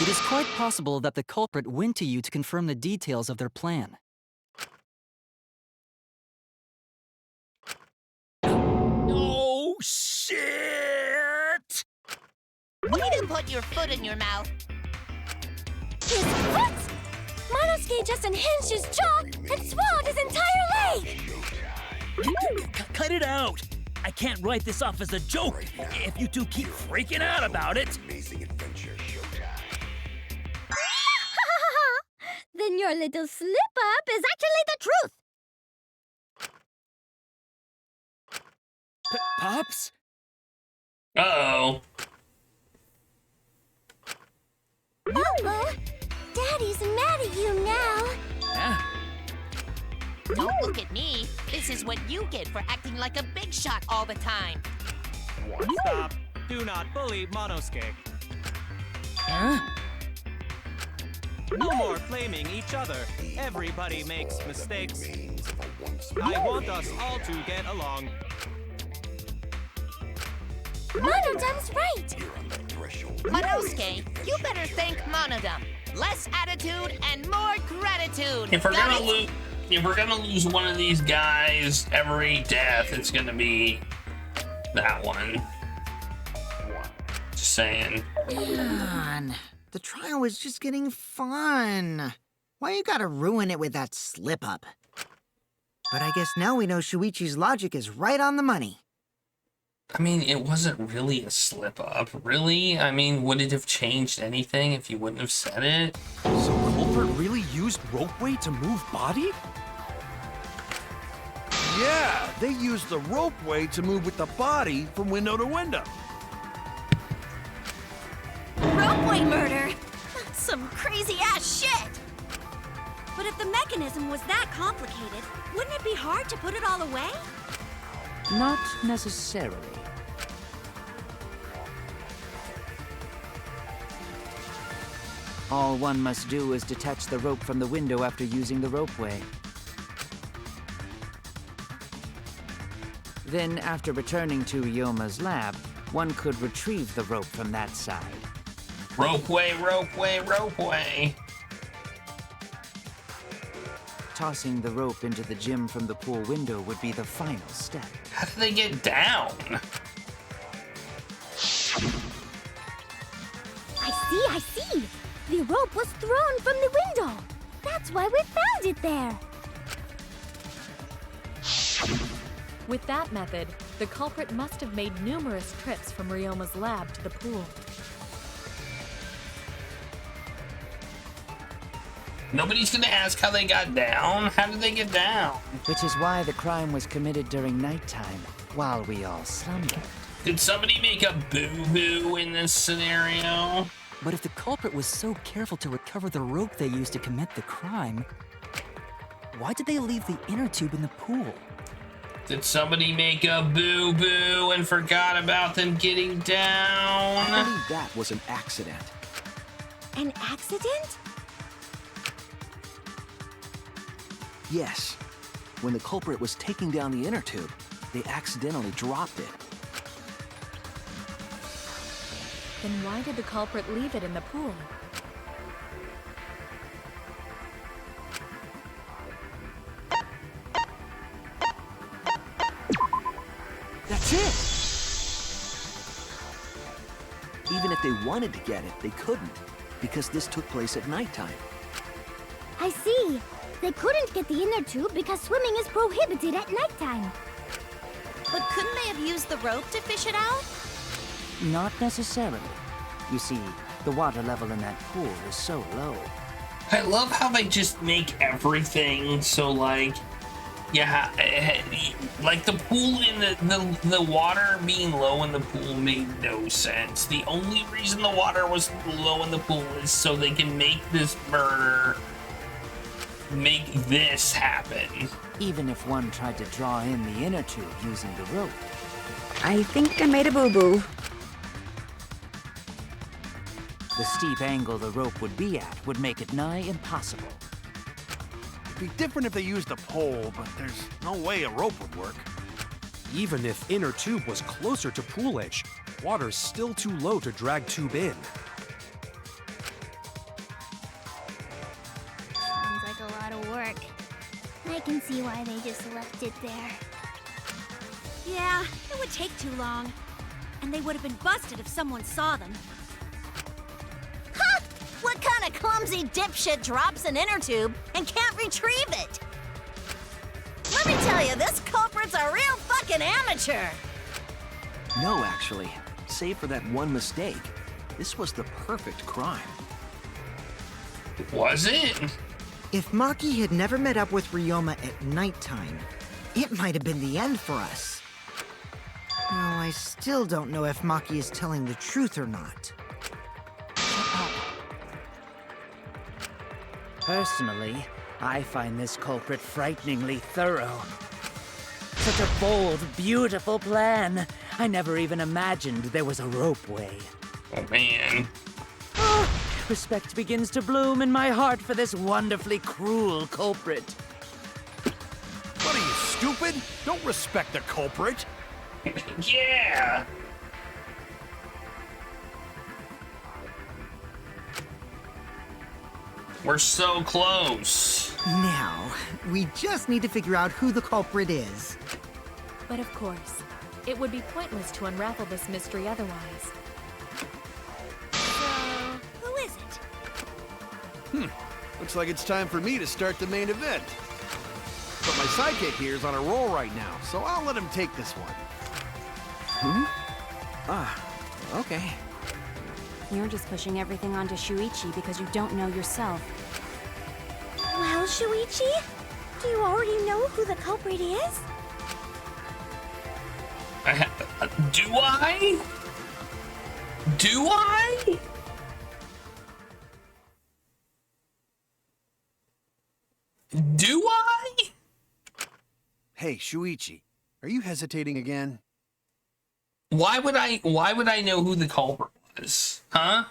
It is quite possible that the culprit went to you to confirm the details of their plan. Oh, shit! Way to put your foot in your mouth. His foot! Monosuke just unhinged his jaw and swallowed his entire leg! Cut it out! I can't write this off as a joke if you two keep freaking out about it. Then your little slip-up is actually the truth! Pops? Uh-oh. Uh-oh! Daddy's mad at you now! Huh? Don't look at me. This is what you get for acting like a big shot all the time. Stop. Do not bully Monosuke. Huh? No more blaming each other. Everybody makes mistakes. I want us all to get along. Monodam's right! Monosuke, you better thank Monodam. Less attitude and more gratitude. If we're Got gonna it? lose, if we're gonna lose one of these guys every death, it's gonna be that one. Just saying. Man, the trial was just getting fun. Why you gotta ruin it with that slip-up? But I guess now we know Shuichi's logic is right on the money. I mean, it wasn't really a slip-up. Really? I mean, would it have changed anything if you wouldn't have said it? So culprit really used ropeway to move body? Yeah, they used the ropeway to move with the body from window to window. Ropeway murder? Some crazy-ass shit! But if the mechanism was that complicated, wouldn't it be hard to put it all away? Not necessarily. All one must do is detach the rope from the window after using the ropeway. Then, after returning to Ryoma's lab, one could retrieve the rope from that side. Ropeway, ropeway, ropeway. Tossing the rope into the gym from the pool window would be the final step. How do they get down? I see! The rope was thrown from the window! That's why we found it there! With that method, the culprit must have made numerous trips from Ryoma's lab to the pool. Nobody's gonna ask how they got down. How did they get down? Which is why the crime was committed during nighttime, while we all slumbered. Did somebody make a boo-boo in this scenario? But if the culprit was so careful to recover the rope they used to commit the crime, why did they leave the inner tube in the pool? Did somebody make a boo-boo and forgot about them getting I down? believe that was an accident. An accident? Yes. When the culprit was taking down the inner tube, they accidentally dropped it. Then why did the culprit leave it in the pool? That's it! Even if they wanted to get it, they couldn't, because this took place at nighttime. I see. They couldn't get the inner tube because swimming is prohibited at nighttime. But couldn't they have used the rope to fish it out? Not necessarily. You see, The water level in that pool is so low. I love how they just make everything so like, yeah, like the pool in the water being low in the pool made no sense. The only reason the water was low in the pool is so they can make this murder, make this happen. Even if one tried to draw in the inner tube using the rope. I think I made a boo-boo. The steep angle the rope would be at would make it nigh impossible. It'd be different if they used a pole, but there's no way a rope would work. Even if inner tube was closer to pool edge, water's still too low to drag tube in. Sounds like a lot of work. I can see why they just left it there. Yeah, it would take too long. And they would have been busted if someone saw them. Ha! What kind of clumsy dipshit drops an inner tube and can't retrieve it? Let me tell you, this culprit's a real fucking amateur. No, actually. Save for that one mistake, this was the perfect crime. Was it? If Maki had never met up with Ryoma at nighttime, it might have been the end for us. Well, I still don't know if Maki is telling the truth or not. Personally, I find this culprit frighteningly thorough. Such a bold, beautiful plan. I never even imagined there was a ropeway. Oh, man. Oh, respect begins to bloom in my heart for this wonderfully cruel culprit. What are you, stupid? Don't respect the culprit. Yeah! We're so close. Now, we just need to figure out who the culprit is. But of course, it would be pointless to unravel this mystery otherwise. So, who is it? Looks like it's time for me to start the main event. But my sidekick here is on a roll right now, so I'll let him take this one. Okay. You're just pushing everything onto Shuichi because you don't know yourself. Well, Shuichi, do you already know who the culprit is? Do I? Do I? Do I? Hey, Shuichi, are you hesitating again? Why would I know who the culprit was? Huh?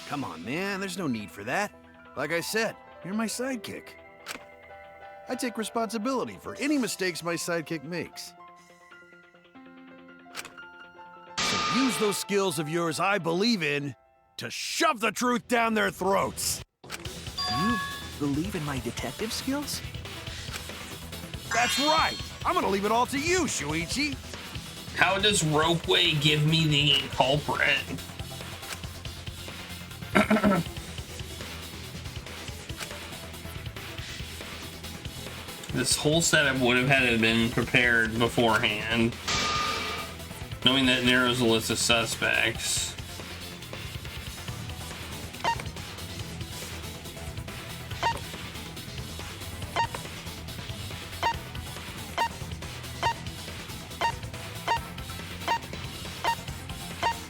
Come on, man, there's no need for that. Like I said, you're my sidekick. I take responsibility for any mistakes my sidekick makes. So use those skills of yours I believe in to shove the truth down their throats. You believe in my detective skills? That's right. I'm gonna leave it all to you, Shuichi. How does Ropeway give me the culprit? This whole setup would have had to have been prepared beforehand. Knowing that narrows the list of suspects.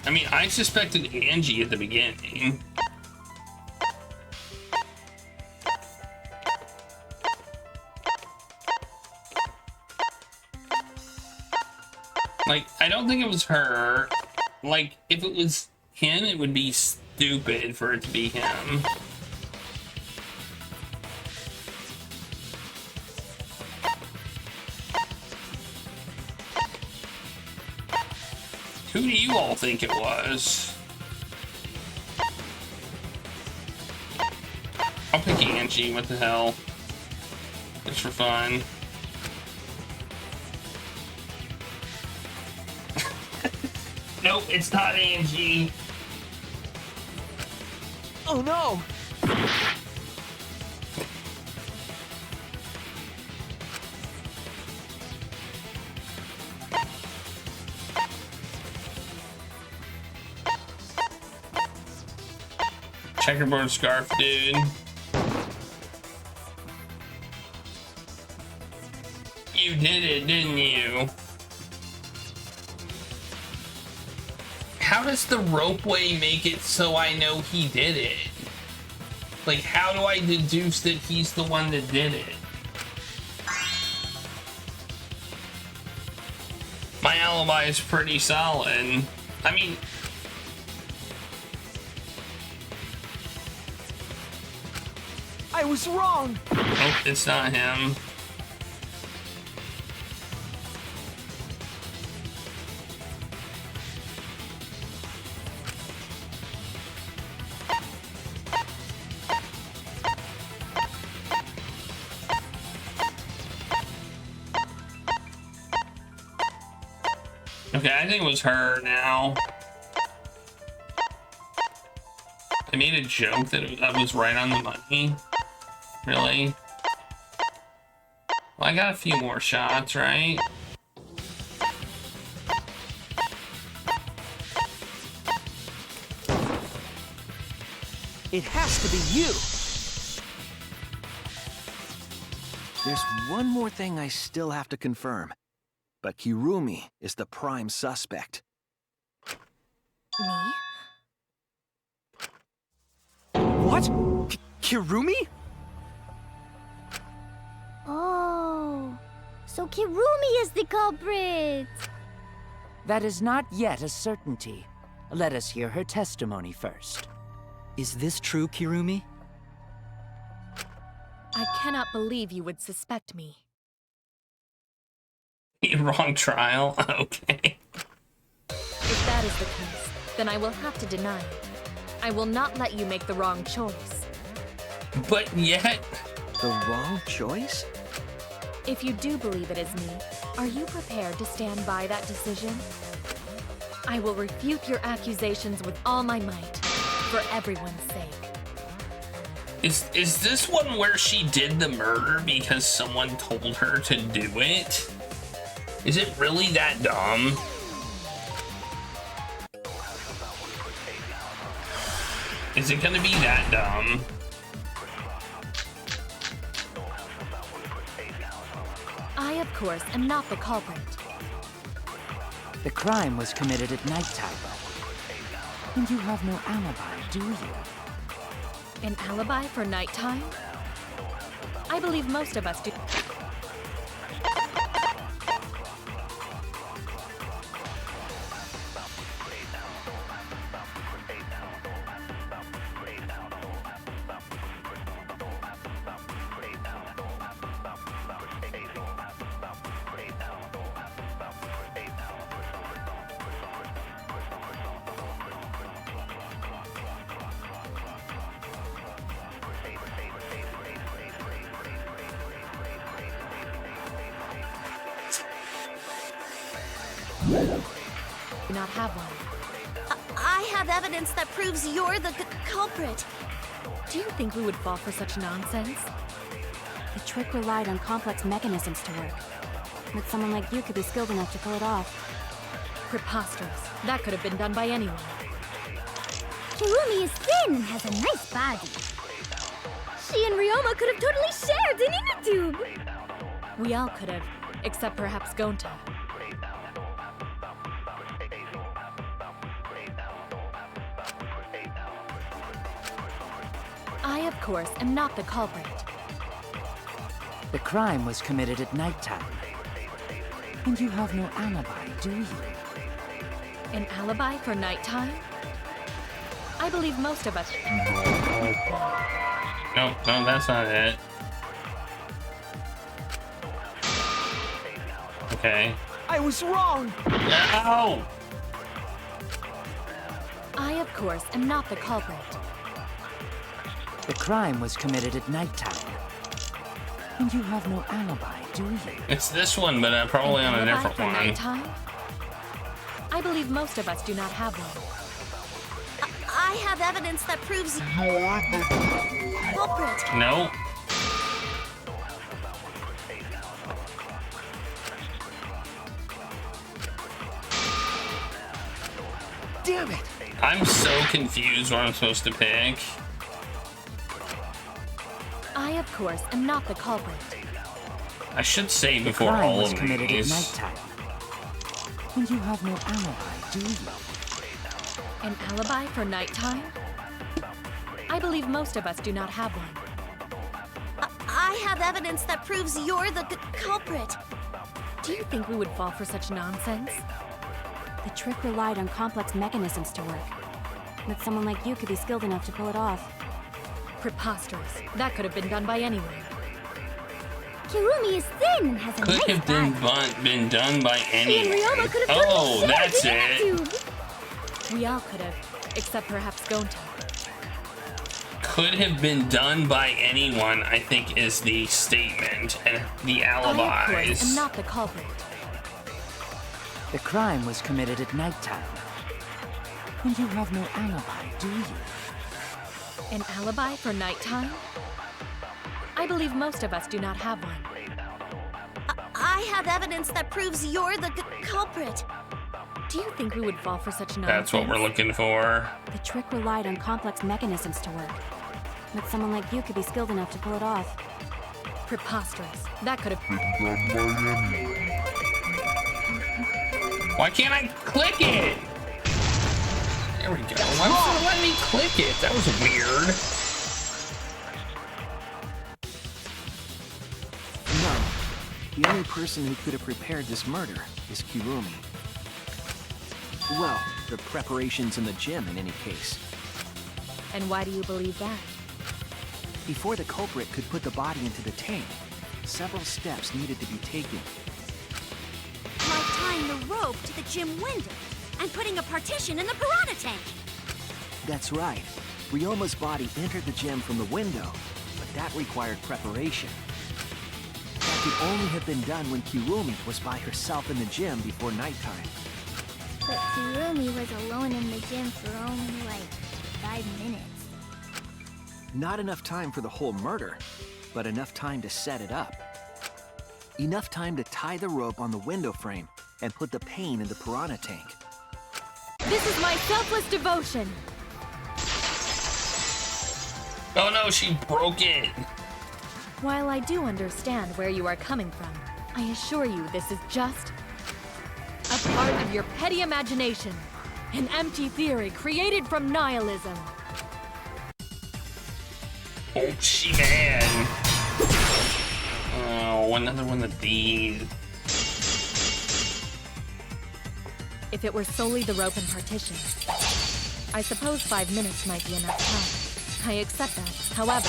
I mean, I suspected Angie at the beginning. Like, I don't think it was her. Like, if it was him, it would be stupid for it to be him. Who do you all think it was? I'll pick Angie, what the hell. Just for fun. Nope, it's not Angie. Oh no! Checkerboard scarf, dude. You did it, didn't you? How does the ropeway make it so I know he did it? Like, how do I deduce that he's the one that did it? My alibi is pretty solid. I mean... I was wrong! Oh, it's not him. Okay, I think it was her now. I made a joke that I was right on the money. Really? Well, I got a few more shots, right? It has to be you! There's one more thing I still have to confirm. But Kirumi is the prime suspect. Me? What? Kirumi? Oh, so Kirumi is the culprit. That is not yet a certainty. Let us hear her testimony first. Is this true, Kirumi? I cannot believe you would suspect me. Wrong trial? Okay. If that is the case, then I will have to deny it. I will not let you make the wrong choice. But yet... The wrong choice? If you do believe it is me, are you prepared to stand by that decision? I will refute your accusations with all my might, for everyone's sake. Is this one where she did the murder because someone told her to do it? Is it really that dumb? Is it gonna be that dumb? I, of course, am not the culprit. The crime was committed at nighttime. And you have no alibi, do you? An alibi for nighttime? I believe most of us do. Do not have one. I have evidence that proves you're the culprit. Do you think we would fall for such nonsense? The trick relied on complex mechanisms to work. But someone like you could be skilled enough to pull it off. Preposterous. That could have been done by anyone. Kirumi is thin and has a nice body. She and Ryoma could have totally shared an inner tube. We all could have, except perhaps Gonta. I, of course, am not the culprit. The crime was committed at nighttime. And you have no alibi, do you? An alibi for nighttime? I believe most of us... No, that's not it. Okay. I was wrong! No! I, of course, am not the culprit. The crime was committed at nighttime. And you have no alibi, do you? It's this one, but probably on a different for one. Nighttime? I believe most of us do not have one. I have evidence that proves you're the culprit. No. Damn it! I'm so confused what I'm supposed to pick. I, of course, am not the culprit. I should say The before crime all was of committed these. at nighttime. And you have no alibi, do you? An alibi for nighttime? I believe most of us do not have one. I have evidence that proves you're the culprit. Do you think we would fall for such nonsense? The trick relied on complex mechanisms to work. But someone like you could be skilled enough to pull it off. Preposterous. That could have been done by anyone. Kirumi is thin and has a Could nice have been done by She and anyone. Ryoma could have Oh, that's it. We all could have, except perhaps Gonta. Could have been done by anyone, I think, is the statement. And the I, of course, alibis. am not the culprit. The crime was committed at nighttime. And you have no alibi, do you? An alibi for nighttime? I believe most of us do not have one. I have evidence that proves you're the culprit. Do you think we would fall for such nonsense? That's what we're looking for. The trick relied on complex mechanisms to work. But someone like you could be skilled enough to pull it off. Preposterous. That could have... Why can't I click it? There we go. Why won't it let me click it? That was weird. No. The only person who could have prepared this murder is Kirumi. Well, the preparations in the gym in any case. And why do you believe that? Before the culprit could put the body into the tank, several steps needed to be taken. Like tying the rope to the gym window and putting a partition in the piranha tank. That's right. Ryoma's body entered the gym from the window, but that required preparation. That could only have been done when Kirumi was by herself in the gym before nighttime. But Kirumi was alone in the gym for only like 5 minutes. Not enough time for the whole murder, but enough time to set it up. Enough time to tie the rope on the window frame and put the pain in the piranha tank. This is my selfless devotion. Oh no, she broke it. While I do understand where you are coming from, I assure you this is just a part of your petty imagination. An empty theory created from nihilism. Oh, she man. Oh, another one of these. If it were solely the rope and partition, I suppose 5 minutes might be enough time. I accept that. However,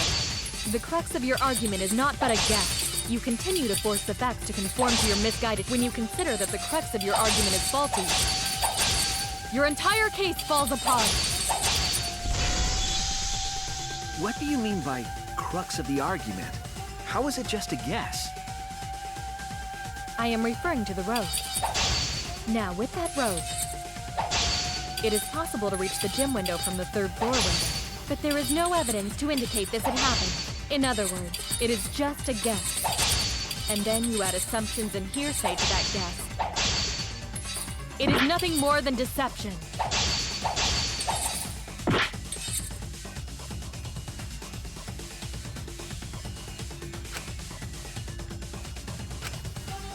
the crux of your argument is not but a guess. You continue to force the facts to conform to your misguided when you consider that the crux of your argument is faulty. Your entire case falls apart. What do you mean by crux of the argument? How is it just a guess? I am referring to the road. Now, with that road, it is possible to reach the gym window from the 3rd floor window, but there is no evidence to indicate this had happened. In other words, it is just a guess. And then you add assumptions and hearsay to that guess. It is nothing more than deception.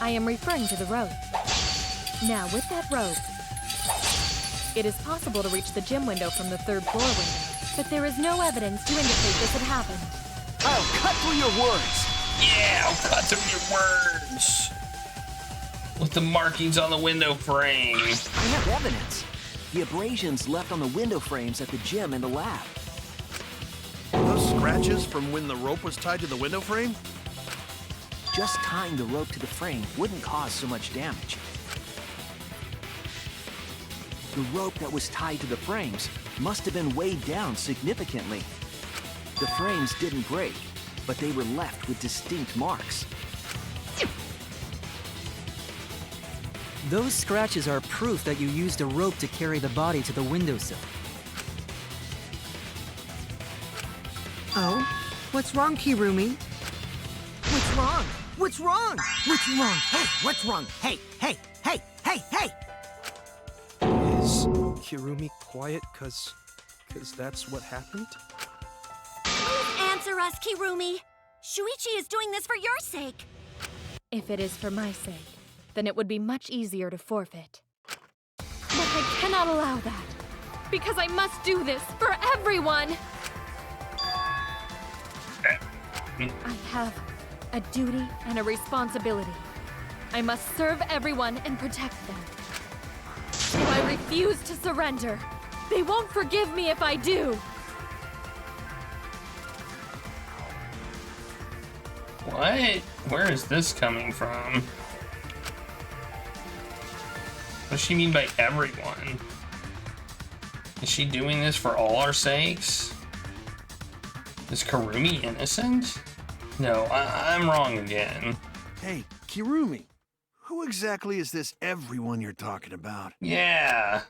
I am referring to the road. Now, with that road, it is possible to reach the gym window from the 3rd floor window, but there is no evidence to indicate this had happened. I'll cut through your words! Yeah, I'll cut through your words. With the markings on the window frame. I have evidence. The abrasions left on the window frames at the gym and the lab. Those scratches from when the rope was tied to the window frame? Just tying the rope to the frame wouldn't cause so much damage. The rope that was tied to the frames must have been weighed down significantly. The frames didn't break, but they were left with distinct marks. Those scratches are proof that you used a rope to carry the body to the windowsill. Oh? What's wrong, Kirumi? What's wrong? What's wrong? What's wrong? Hey, what's wrong? Hey, hey, hey, hey, hey! Is Kirumi quiet cause that's what happened? Please answer us, Kirumi. Shuichi is doing this for your sake. If it is for my sake, then it would be much easier to forfeit. But I cannot allow that, because I must do this for everyone! I have a duty and a responsibility. I must serve everyone and protect them. So I refuse to surrender. They won't forgive me if I do. What? Where is this coming from? What does she mean by everyone? Is she doing this for all our sakes? Is Kirumi innocent? No, I'm wrong again. Hey, Kirumi, who exactly is this everyone you're talking about? Yeah.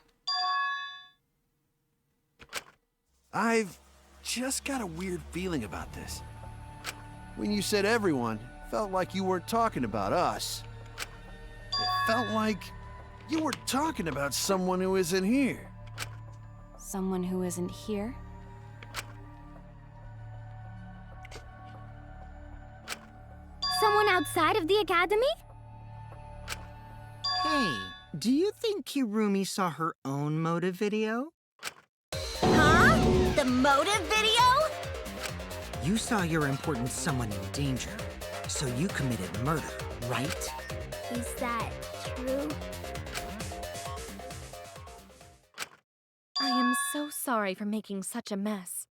I've just got a weird feeling about this. When you said everyone, it felt like you weren't talking about us. It felt like you were talking about someone who isn't here. Someone who isn't here? Someone outside of the academy? Hey, do you think Kirumi saw her own motive video? Huh? The motive video? You saw your important someone in danger, so you committed murder, right? Is that true? I am so sorry for making such a mess.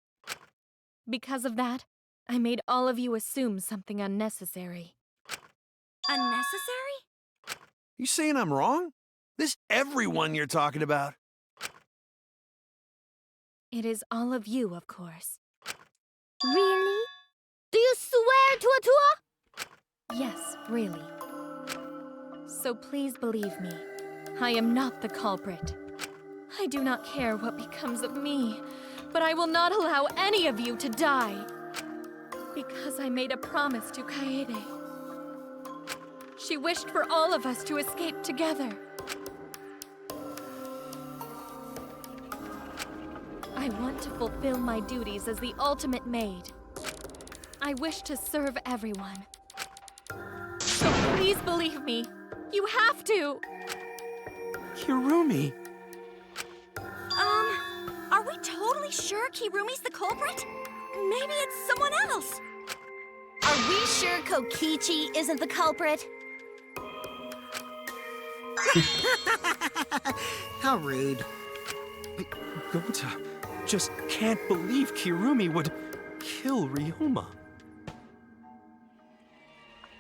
Because of that, I made all of you assume something unnecessary. Unnecessary? You saying I'm wrong? This everyone you're talking about? It is all of you, of course. Really? Do you swear to Atua? Yes, really. So please believe me, I am not the culprit. I do not care what becomes of me, but I will not allow any of you to die. Because I made a promise to Kaede. She wished for all of us to escape together. I want to fulfill my duties as the ultimate maid. I wish to serve everyone. So please believe me. You have to! Kirumi! Are we totally sure Kirumi's the culprit? Maybe it's someone else. Are we sure Kokichi isn't the culprit? How rude. Gota just can't believe Kirumi would kill Ryoma.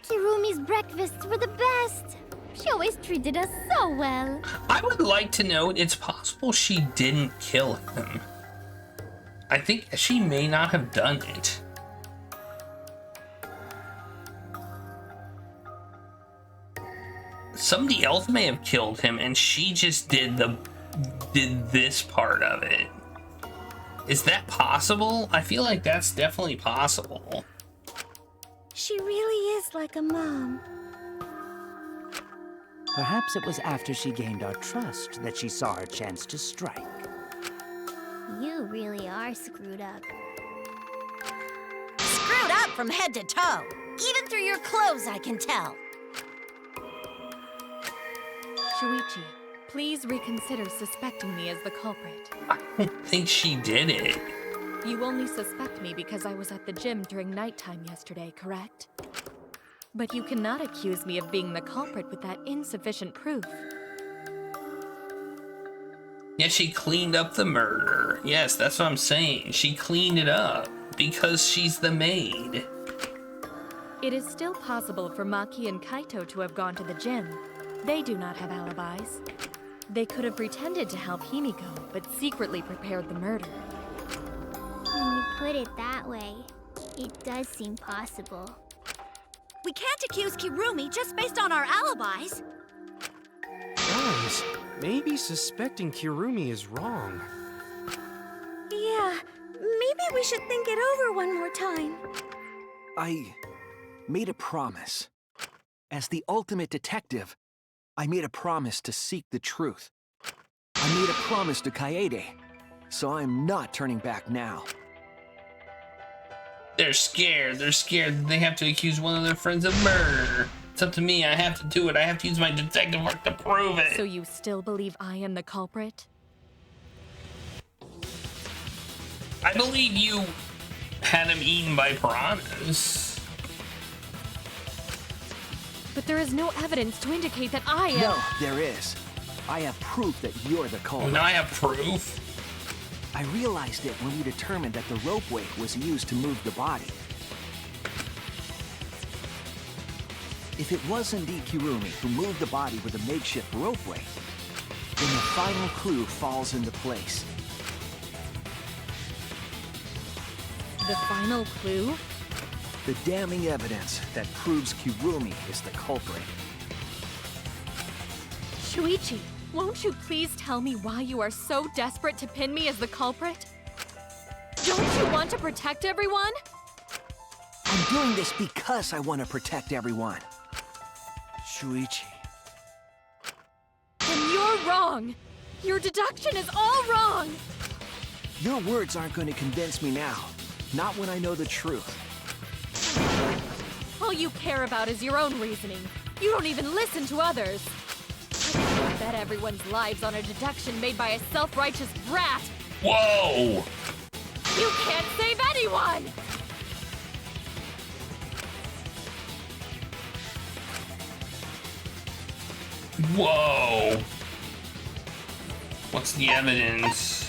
Kirumi's breakfasts were the best. She always treated us so well. I would like to note it's possible she didn't kill him. I think she may not have done it. Somebody else may have killed him and she just did this part of it. Is that possible? I feel like that's definitely possible. She really is like a mom. Perhaps it was after she gained our trust that she saw her chance to strike. You really are screwed up. Screwed up from head to toe. Even through your clothes, I can tell. Shuichi, please reconsider suspecting me as the culprit. I don't think she did it. You only suspect me because I was at the gym during nighttime yesterday, correct? But you cannot accuse me of being the culprit with that insufficient proof. Yeah, she cleaned up the murder. Yes, that's what I'm saying. She cleaned it up because she's the maid. It is still possible for Maki and Kaito to have gone to the gym. They do not have alibis. They could have pretended to help Himiko, but secretly prepared the murder. When you put it that way, it does seem possible. We can't accuse Kirumi just based on our alibis. Guys, maybe suspecting Kirumi is wrong. Yeah, maybe we should think it over one more time. I made a promise. As the ultimate detective, I made a promise to seek the truth. I made a promise to Kaede, so I'm not turning back now. They're scared. They're scared. They have to accuse one of their friends of murder. It's up to me. I have to do it. I have to use my detective work to prove it. So you still believe I am the culprit? I believe you had him eaten by piranhas. But there is no evidence to indicate that I am... No, there is. I have proof that you're the culprit. Now I have proof. I realized it when we determined that the ropeway was used to move the body. If it was indeed Kirumi who moved the body with a makeshift ropeway, then the final clue falls into place. The final clue? The damning evidence that proves Kirumi is the culprit. Shuichi, won't you please tell me why you are so desperate to pin me as the culprit? Don't you want to protect everyone? I'm doing this because I want to protect everyone. Shuichi. Then you're wrong. Your deduction is all wrong. Your words aren't going to convince me now. Not when I know the truth. All you care about is your own reasoning. You don't even listen to others. I bet everyone's lives on a deduction made by a self-righteous brat. Whoa! You can't save anyone! Whoa! What's the evidence?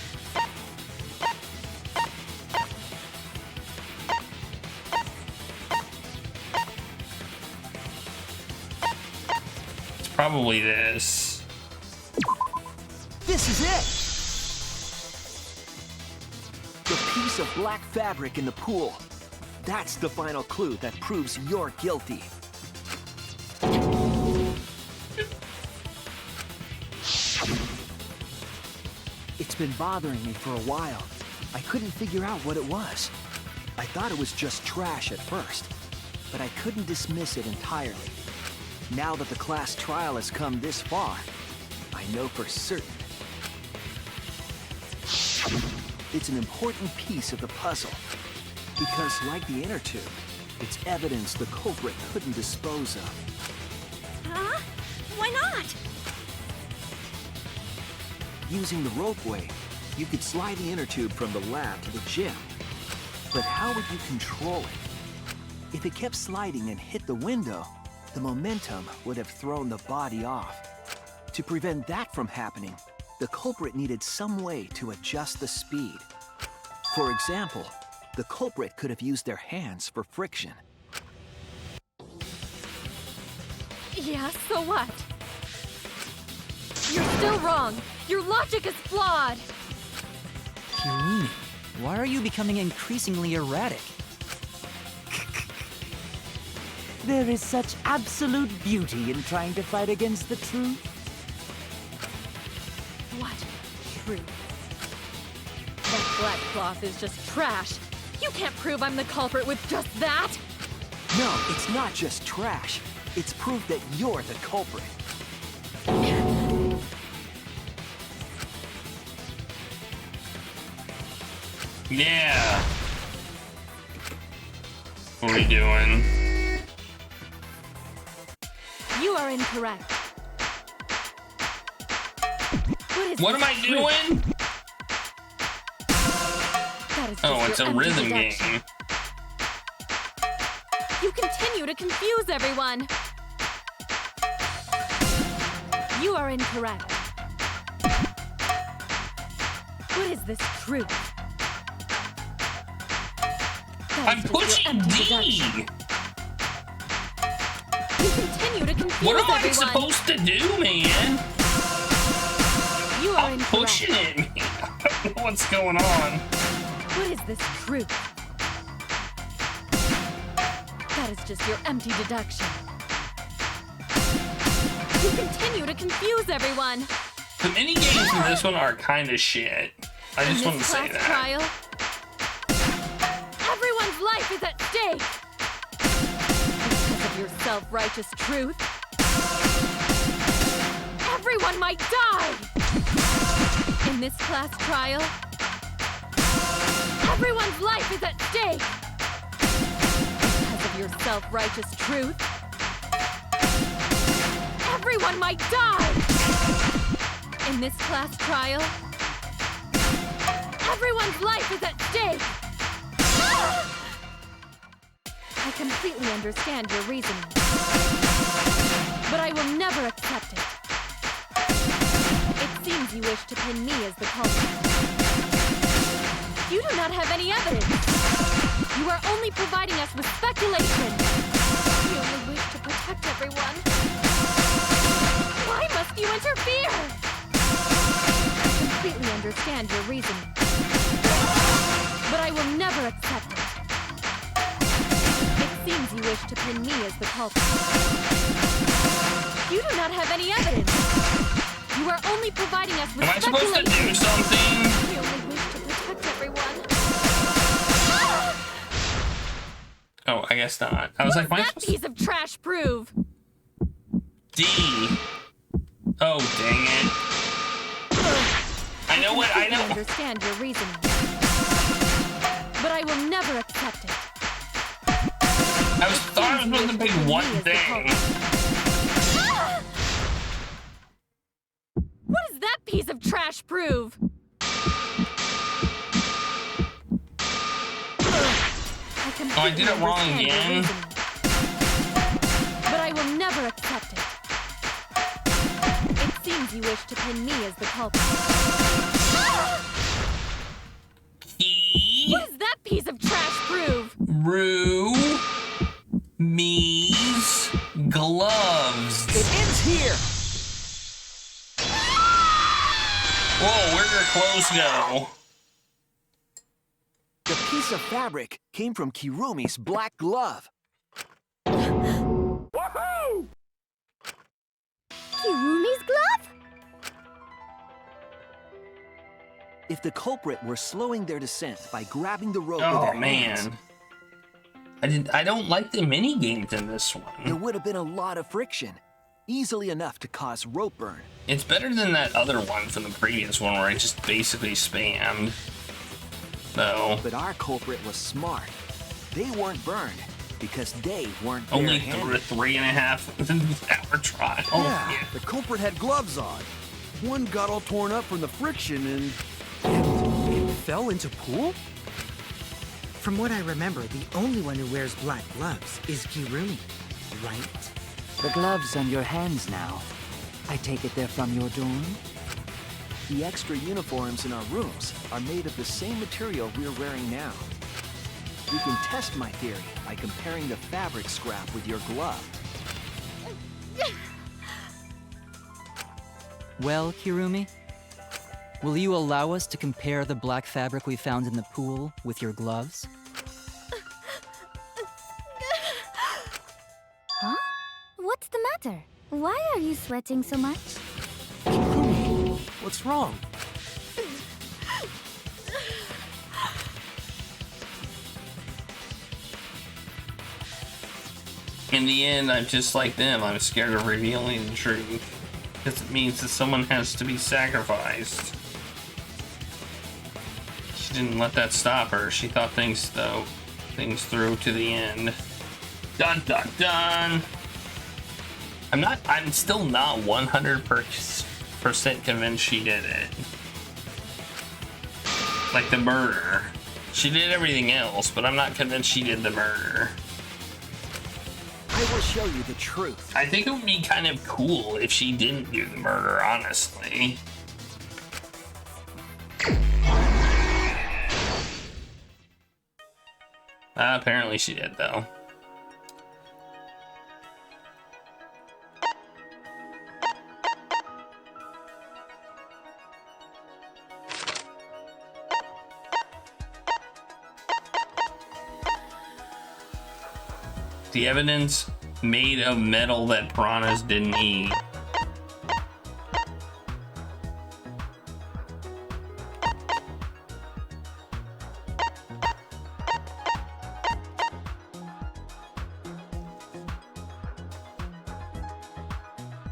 It's probably this. This is it! The piece of black fabric in the pool. That's the final clue that proves you're guilty. It's been bothering me for a while. I couldn't figure out what it was. I thought it was just trash at first, but I couldn't dismiss it entirely. Now that the class trial has come this far, I know for certain. It's an important piece of the puzzle, because like the inner tube, it's evidence the culprit couldn't dispose of. Huh? Why not? Using the ropeway, you could slide the inner tube from the lab to the gym. But how would you control it? If it kept sliding and hit the window, the momentum would have thrown the body off. To prevent that from happening, the culprit needed some way to adjust the speed. For example, the culprit could have used their hands for friction. Yeah, so what? You're still wrong. Your logic is flawed. Kirumi, why are you becoming increasingly erratic? There is such absolute beauty in trying to fight against the truth. What? Truth? That black cloth is just trash. You can't prove I'm the culprit with just that. No, it's not just trash. It's proof that you're the culprit. Yeah. What are we doing? You are incorrect. What am I doing? That is Oh, just it's your a empty rhythm deduction. game. You continue to confuse everyone. You are incorrect. What is this truth? That I'm is just your pushing empty D. deduction. You continue to confuse What am I everyone. supposed to do, man? You are I'm incorrect. pushing it, man. I don't know what's going on. What is this truth? That is just your empty deduction. You continue to confuse everyone. The mini games in this one are kind of shit. I In just want to this say class that. trial, everyone's life is at stake. Because of your self-righteous truth, everyone might die. In this class trial, everyone's life is at stake. Because of your self-righteous truth, everyone might die. In this class trial, everyone's life is at stake. I completely understand your reasoning, but I will never accept it. It seems you wish to pin me as the culprit. You do not have any evidence. You are only providing us with speculation. You only wish to protect everyone. Why must you interfere? I completely understand your reasoning, but I will never accept it. It seems you wish to pin me as the culprit. You do not have any evidence. You are only providing us with Am I speculation. supposed to do something? You only wish to protect everyone. Oh, I guess not. I was like, why? That piece of trash prove. D. Oh, dang it. I know what I know. I understand your reasoning, but I will never accept it. I thought I was supposed to pick one thing. What does that piece of trash prove? Oh, I did it wrong again. But I will never accept it. It seems you wish to pin me as the culprit. What does that piece of trash prove? Me's gloves. It ends here. Whoa, where'd your clothes go? The piece of fabric came from Kirumi's black glove. Woohoo! Kirumi's glove? If the culprit were slowing their descent by grabbing the rope with Oh their hands, man. I don't like the mini games in this one. there would have been a lot of friction, easily enough to cause rope burn. It's better than that other one from the previous one where I just basically spammed. No. But our culprit was smart. They weren't burned because they weren't Only barehanded. 3.5 hour trial. Yeah, the culprit had gloves on. One got all torn up from the friction and... It fell into pool? From what I remember, the only one who wears black gloves is Kirumi, right? The gloves on your hands now. I take it they're from your dorm? The extra uniforms in our rooms are made of the same material we're wearing now. You can test my theory by comparing the fabric scrap with your glove. Well, Kirumi, will you allow us to compare the black fabric we found in the pool with your gloves? Huh? What's the matter? Why are you sweating so much? What's wrong? In the end, I'm just like them. I'm scared of revealing the truth. Because it means that someone has to be sacrificed. She didn't let that stop her. She thought things through to the end. Dun dun dun! I'm still not 100% convinced she did it. Like the murder. She did everything else, but I'm not convinced she did the murder. I will show you the truth. I think it would be kind of cool if she didn't do the murder, honestly. Apparently she did, though. The evidence made of metal that piranhas didn't eat.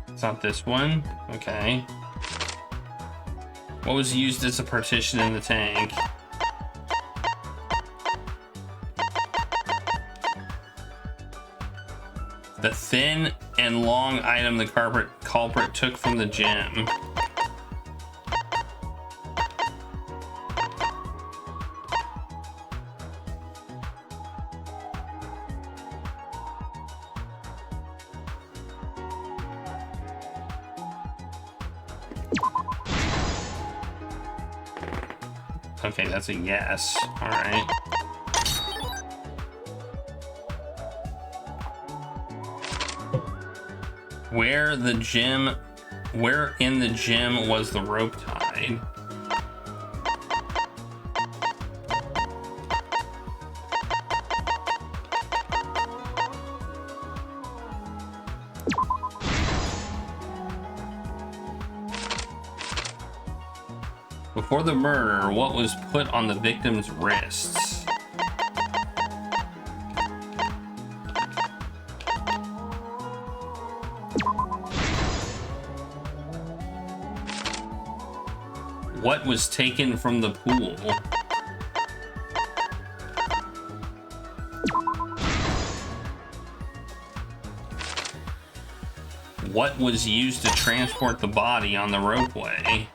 It's not this one. Okay. What was used as a partition in the tank? The thin and long item the culprit took from the gym. Okay, that's a yes. All right. Where in the gym was the rope tied? Before the murder, what was put on the victim's wrists? What was taken from the pool? What was used to transport the body on the ropeway?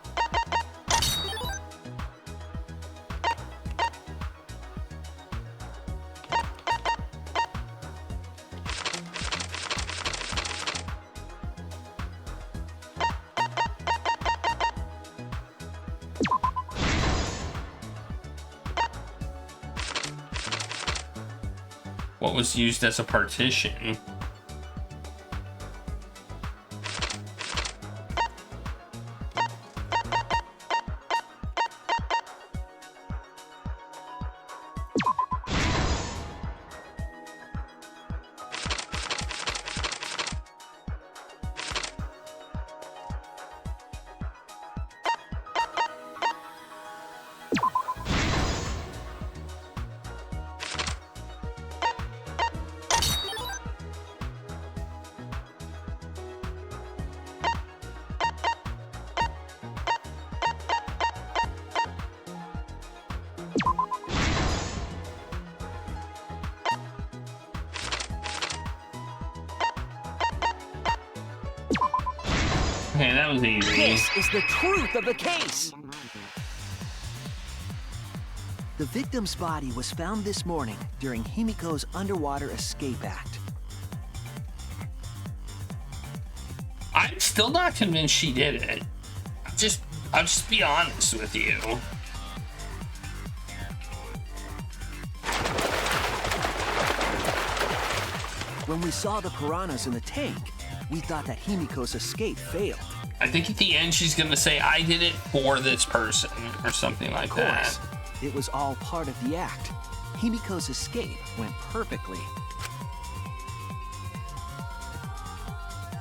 What was used as a partition? Okay, that was easy. This is the truth of the case. The victim's body was found this morning during Himiko's underwater escape act. I'm still not convinced she did it. I'll just be honest with you. When we saw the piranhas in the tank, we thought that Himiko's escape failed. I think at the end she's gonna say, I did it for this person, or something like that. Of course, it was all part of the act. Himiko's escape went perfectly.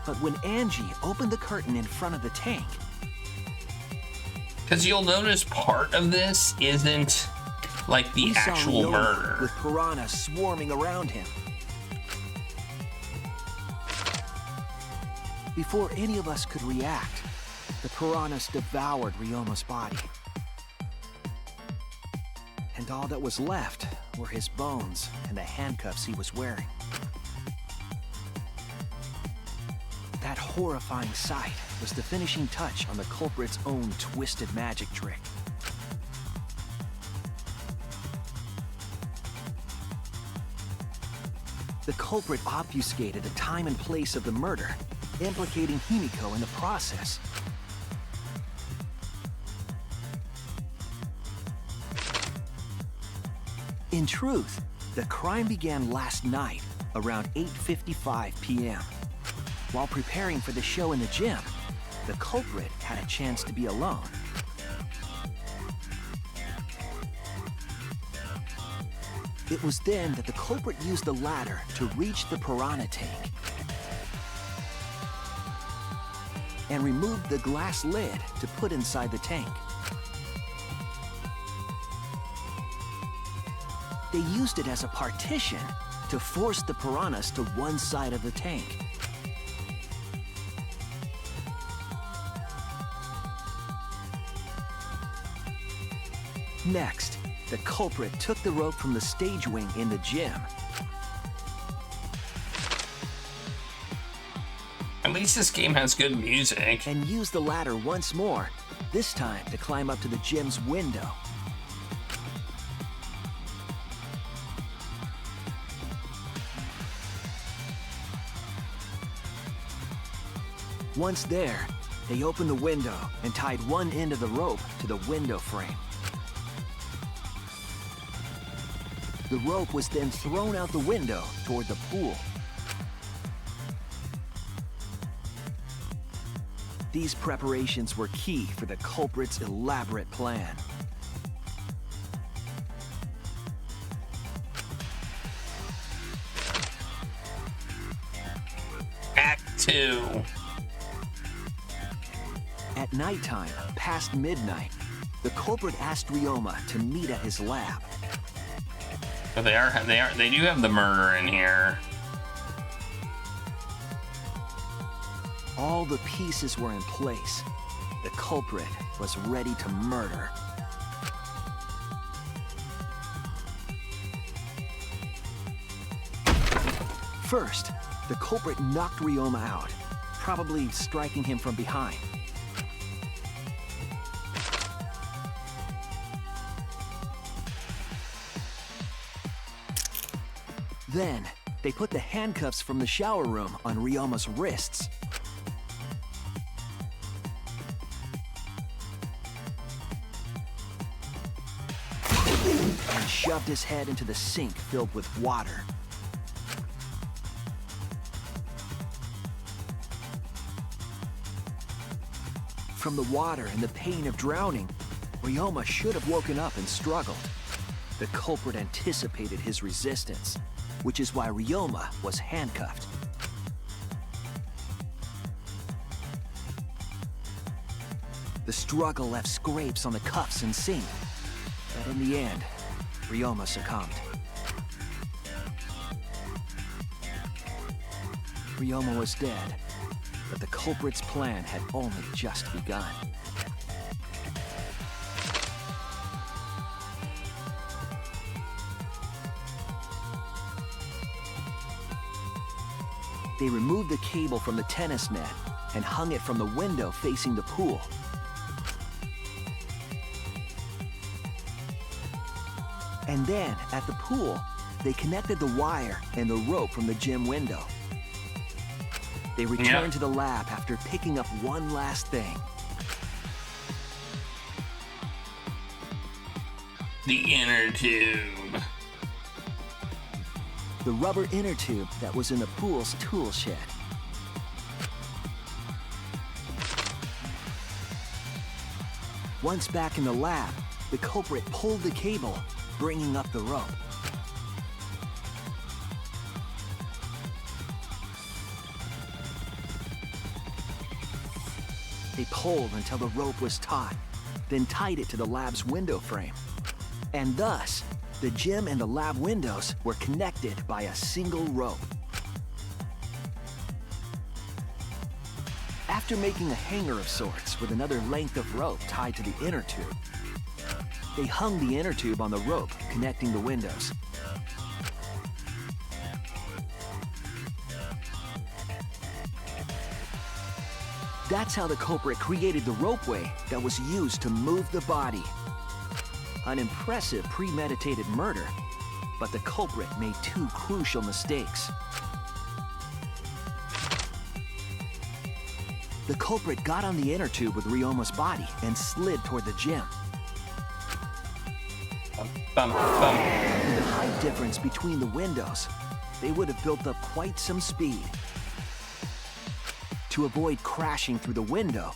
But when Angie opened the curtain in front of the tank... Because you'll notice part of this isn't like the actual murder. With piranhas swarming around him. Before any of us could react, the piranhas devoured Ryoma's body. And all that was left were his bones and the handcuffs he was wearing. That horrifying sight was the finishing touch on the culprit's own twisted magic trick. The culprit obfuscated the time and place of the murder, implicating Himiko in the process. In truth, the crime began last night around 8:55 p.m. While preparing for the show in the gym, the culprit had a chance to be alone. It was then that the culprit used the ladder to reach the piranha tank and removed the glass lid to put inside the tank. They used it as a partition to force the piranhas to one side of the tank. Next, the culprit took the rope from the stage wing in the gym. At least this game has good music. And used the ladder once more, this time to climb up to the gym's window. Once there, they opened the window and tied one end of the rope to the window frame. The rope was then thrown out the window toward the pool. These preparations were key for the culprit's elaborate plan. Act 2. At nighttime, past midnight, the culprit asked Ryoma to meet at his lab. But they do have the murder in here. All the pieces were in place. The culprit was ready to murder. First, the culprit knocked Ryoma out, probably striking him from behind. Then, they put the handcuffs from the shower room on Ryoma's wrists. And shoved his head into the sink filled with water. From the water and the pain of drowning, Ryoma should have woken up and struggled. The culprit anticipated his resistance, which is why Ryoma was handcuffed. The struggle left scrapes on the cuffs and sink, but in the end, Ryoma succumbed. Ryoma was dead, but the culprit's plan had only just begun. They removed the cable from the tennis net and hung it from the window facing the pool. And then, at the pool, they connected the wire and the rope from the gym window. They returned to the lab after picking up one last thing. The inner tube. The rubber inner tube that was in the pool's tool shed. Once back in the lab, the culprit pulled the cable, bringing up the rope. They pulled until the rope was taut, then tied it to the lab's window frame. And thus, the gym and the lab windows were connected by a single rope. After making a hanger of sorts with another length of rope tied to the inner tube, they hung the inner tube on the rope connecting the windows. That's how the culprit created the ropeway that was used to move the body. An impressive premeditated murder, but the culprit made two crucial mistakes. The culprit got on the inner tube with Ryoma's body and slid toward the gym. With the height difference between the windows, they would have built up quite some speed. To avoid crashing through the window,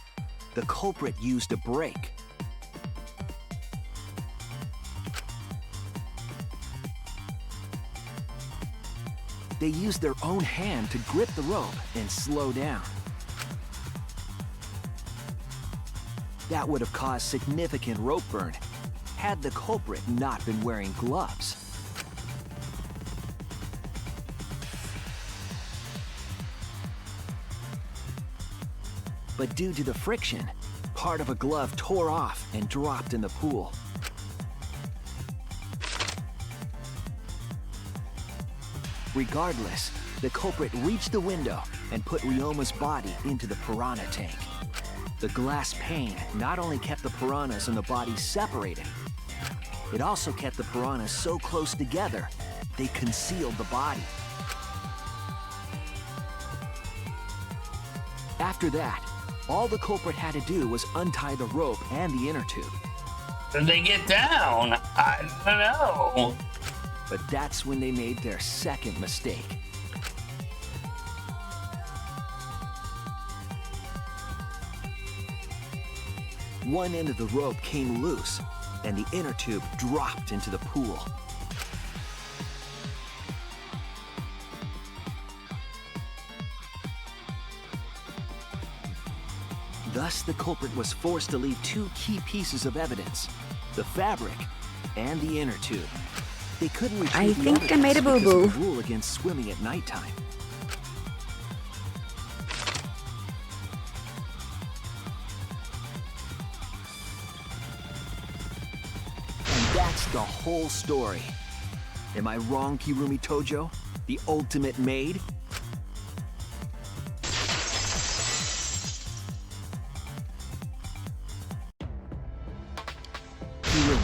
the culprit used a brake. They used their own hand to grip the rope and slow down. That would have caused significant rope burn had the culprit not been wearing gloves. But due to the friction, part of a glove tore off and dropped in the pool. Regardless, the culprit reached the window and put Ryoma's body into the piranha tank. The glass pane not only kept the piranhas and the body separated, it also kept the piranhas so close together, they concealed the body. After that, all the culprit had to do was untie the rope and the inner tube. Did they get down? I don't know. But that's when they made their second mistake. One end of the rope came loose, and the inner tube dropped into the pool. Thus, the culprit was forced to leave two key pieces of evidence, the fabric and the inner tube. They couldn't retrieve the think I made a evidence boo-boo. because of the rule against swimming at nighttime. And that's the whole story. Am I wrong, Kirumi Tojo? The ultimate maid? Kirumi,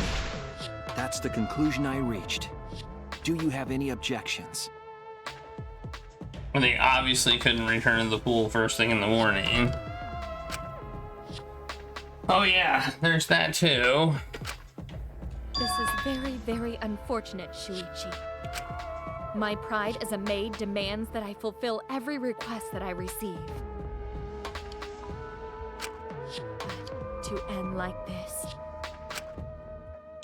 that's the conclusion I reached. Do you have any objections? They obviously couldn't return to the pool first thing in the morning. Oh yeah, there's that too. This is very, very unfortunate, Shuichi. My pride as a maid demands that I fulfill every request that I receive. But to end like this...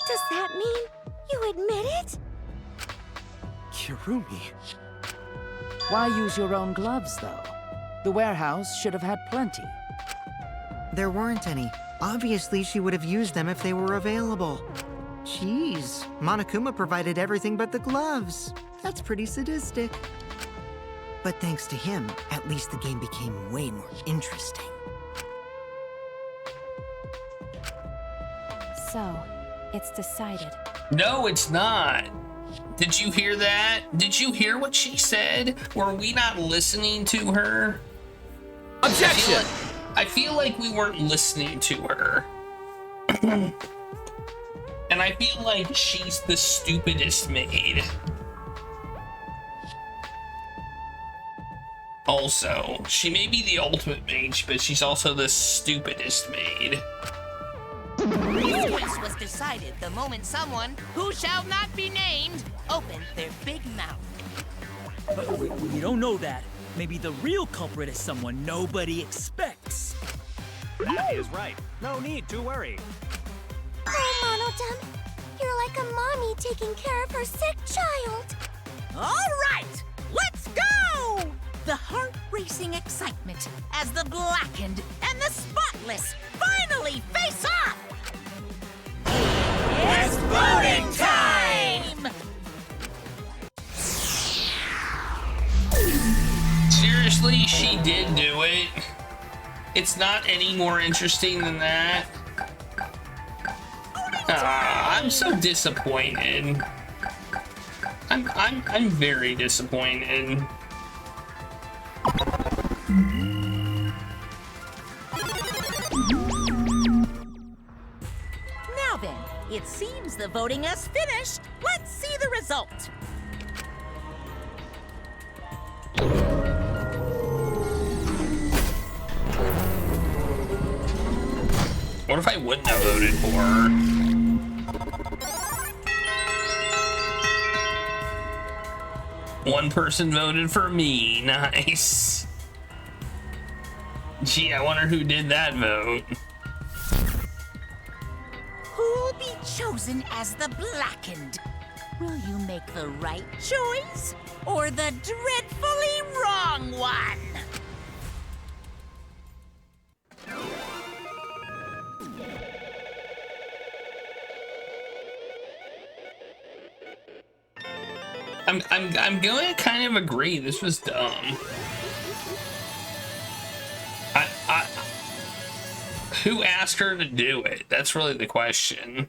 Does that mean you admit it? Kirumi. Why use your own gloves, though? The warehouse should have had plenty. There weren't any. Obviously, she would have used them if they were available. Jeez, Monokuma provided everything but the gloves. That's pretty sadistic. But thanks to him, at least the game became way more interesting. So, it's decided. No, it's not. Did you hear that? Did you hear what she said? Were we not listening to her? Objection! I feel like we weren't listening to her. And I feel like she's the stupidest maid. Also, she may be the ultimate mage, but she's also the stupidest maid. This case was decided the moment someone, who shall not be named, opened their big mouth. But we don't know that. Maybe the real culprit is someone nobody expects. That is right. No need to worry. Oh, Monodum, you're like a mommy taking care of her sick child. All right, let's go! The heart-racing excitement as the blackened and the spotless finally face off! It's voting time! Seriously, she did do it. It's not any more interesting than that. I'm so disappointed. I'm very disappointed. Now then, it seems the voting has finished. Let's see the result. What if I wouldn't have voted for her? One person voted for me. Nice. Gee, I wonder who did that vote. Who'll be chosen as the blackened? Will you make the right choice or the dreadfully wrong one? I'm going to kind of agree. This was dumb. Who asked her to do it? That's really the question.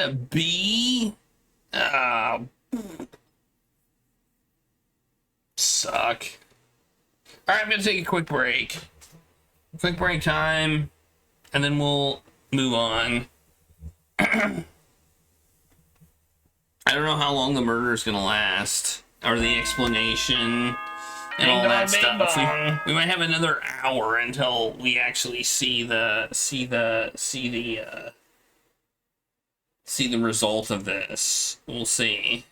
got a B. Suck. Alright, I'm gonna take a quick break. Quick break time, and then we'll move on. I don't know how long the murder is gonna last, or the explanation and all that stuff. We might have another hour until we actually see the result of this. We'll see.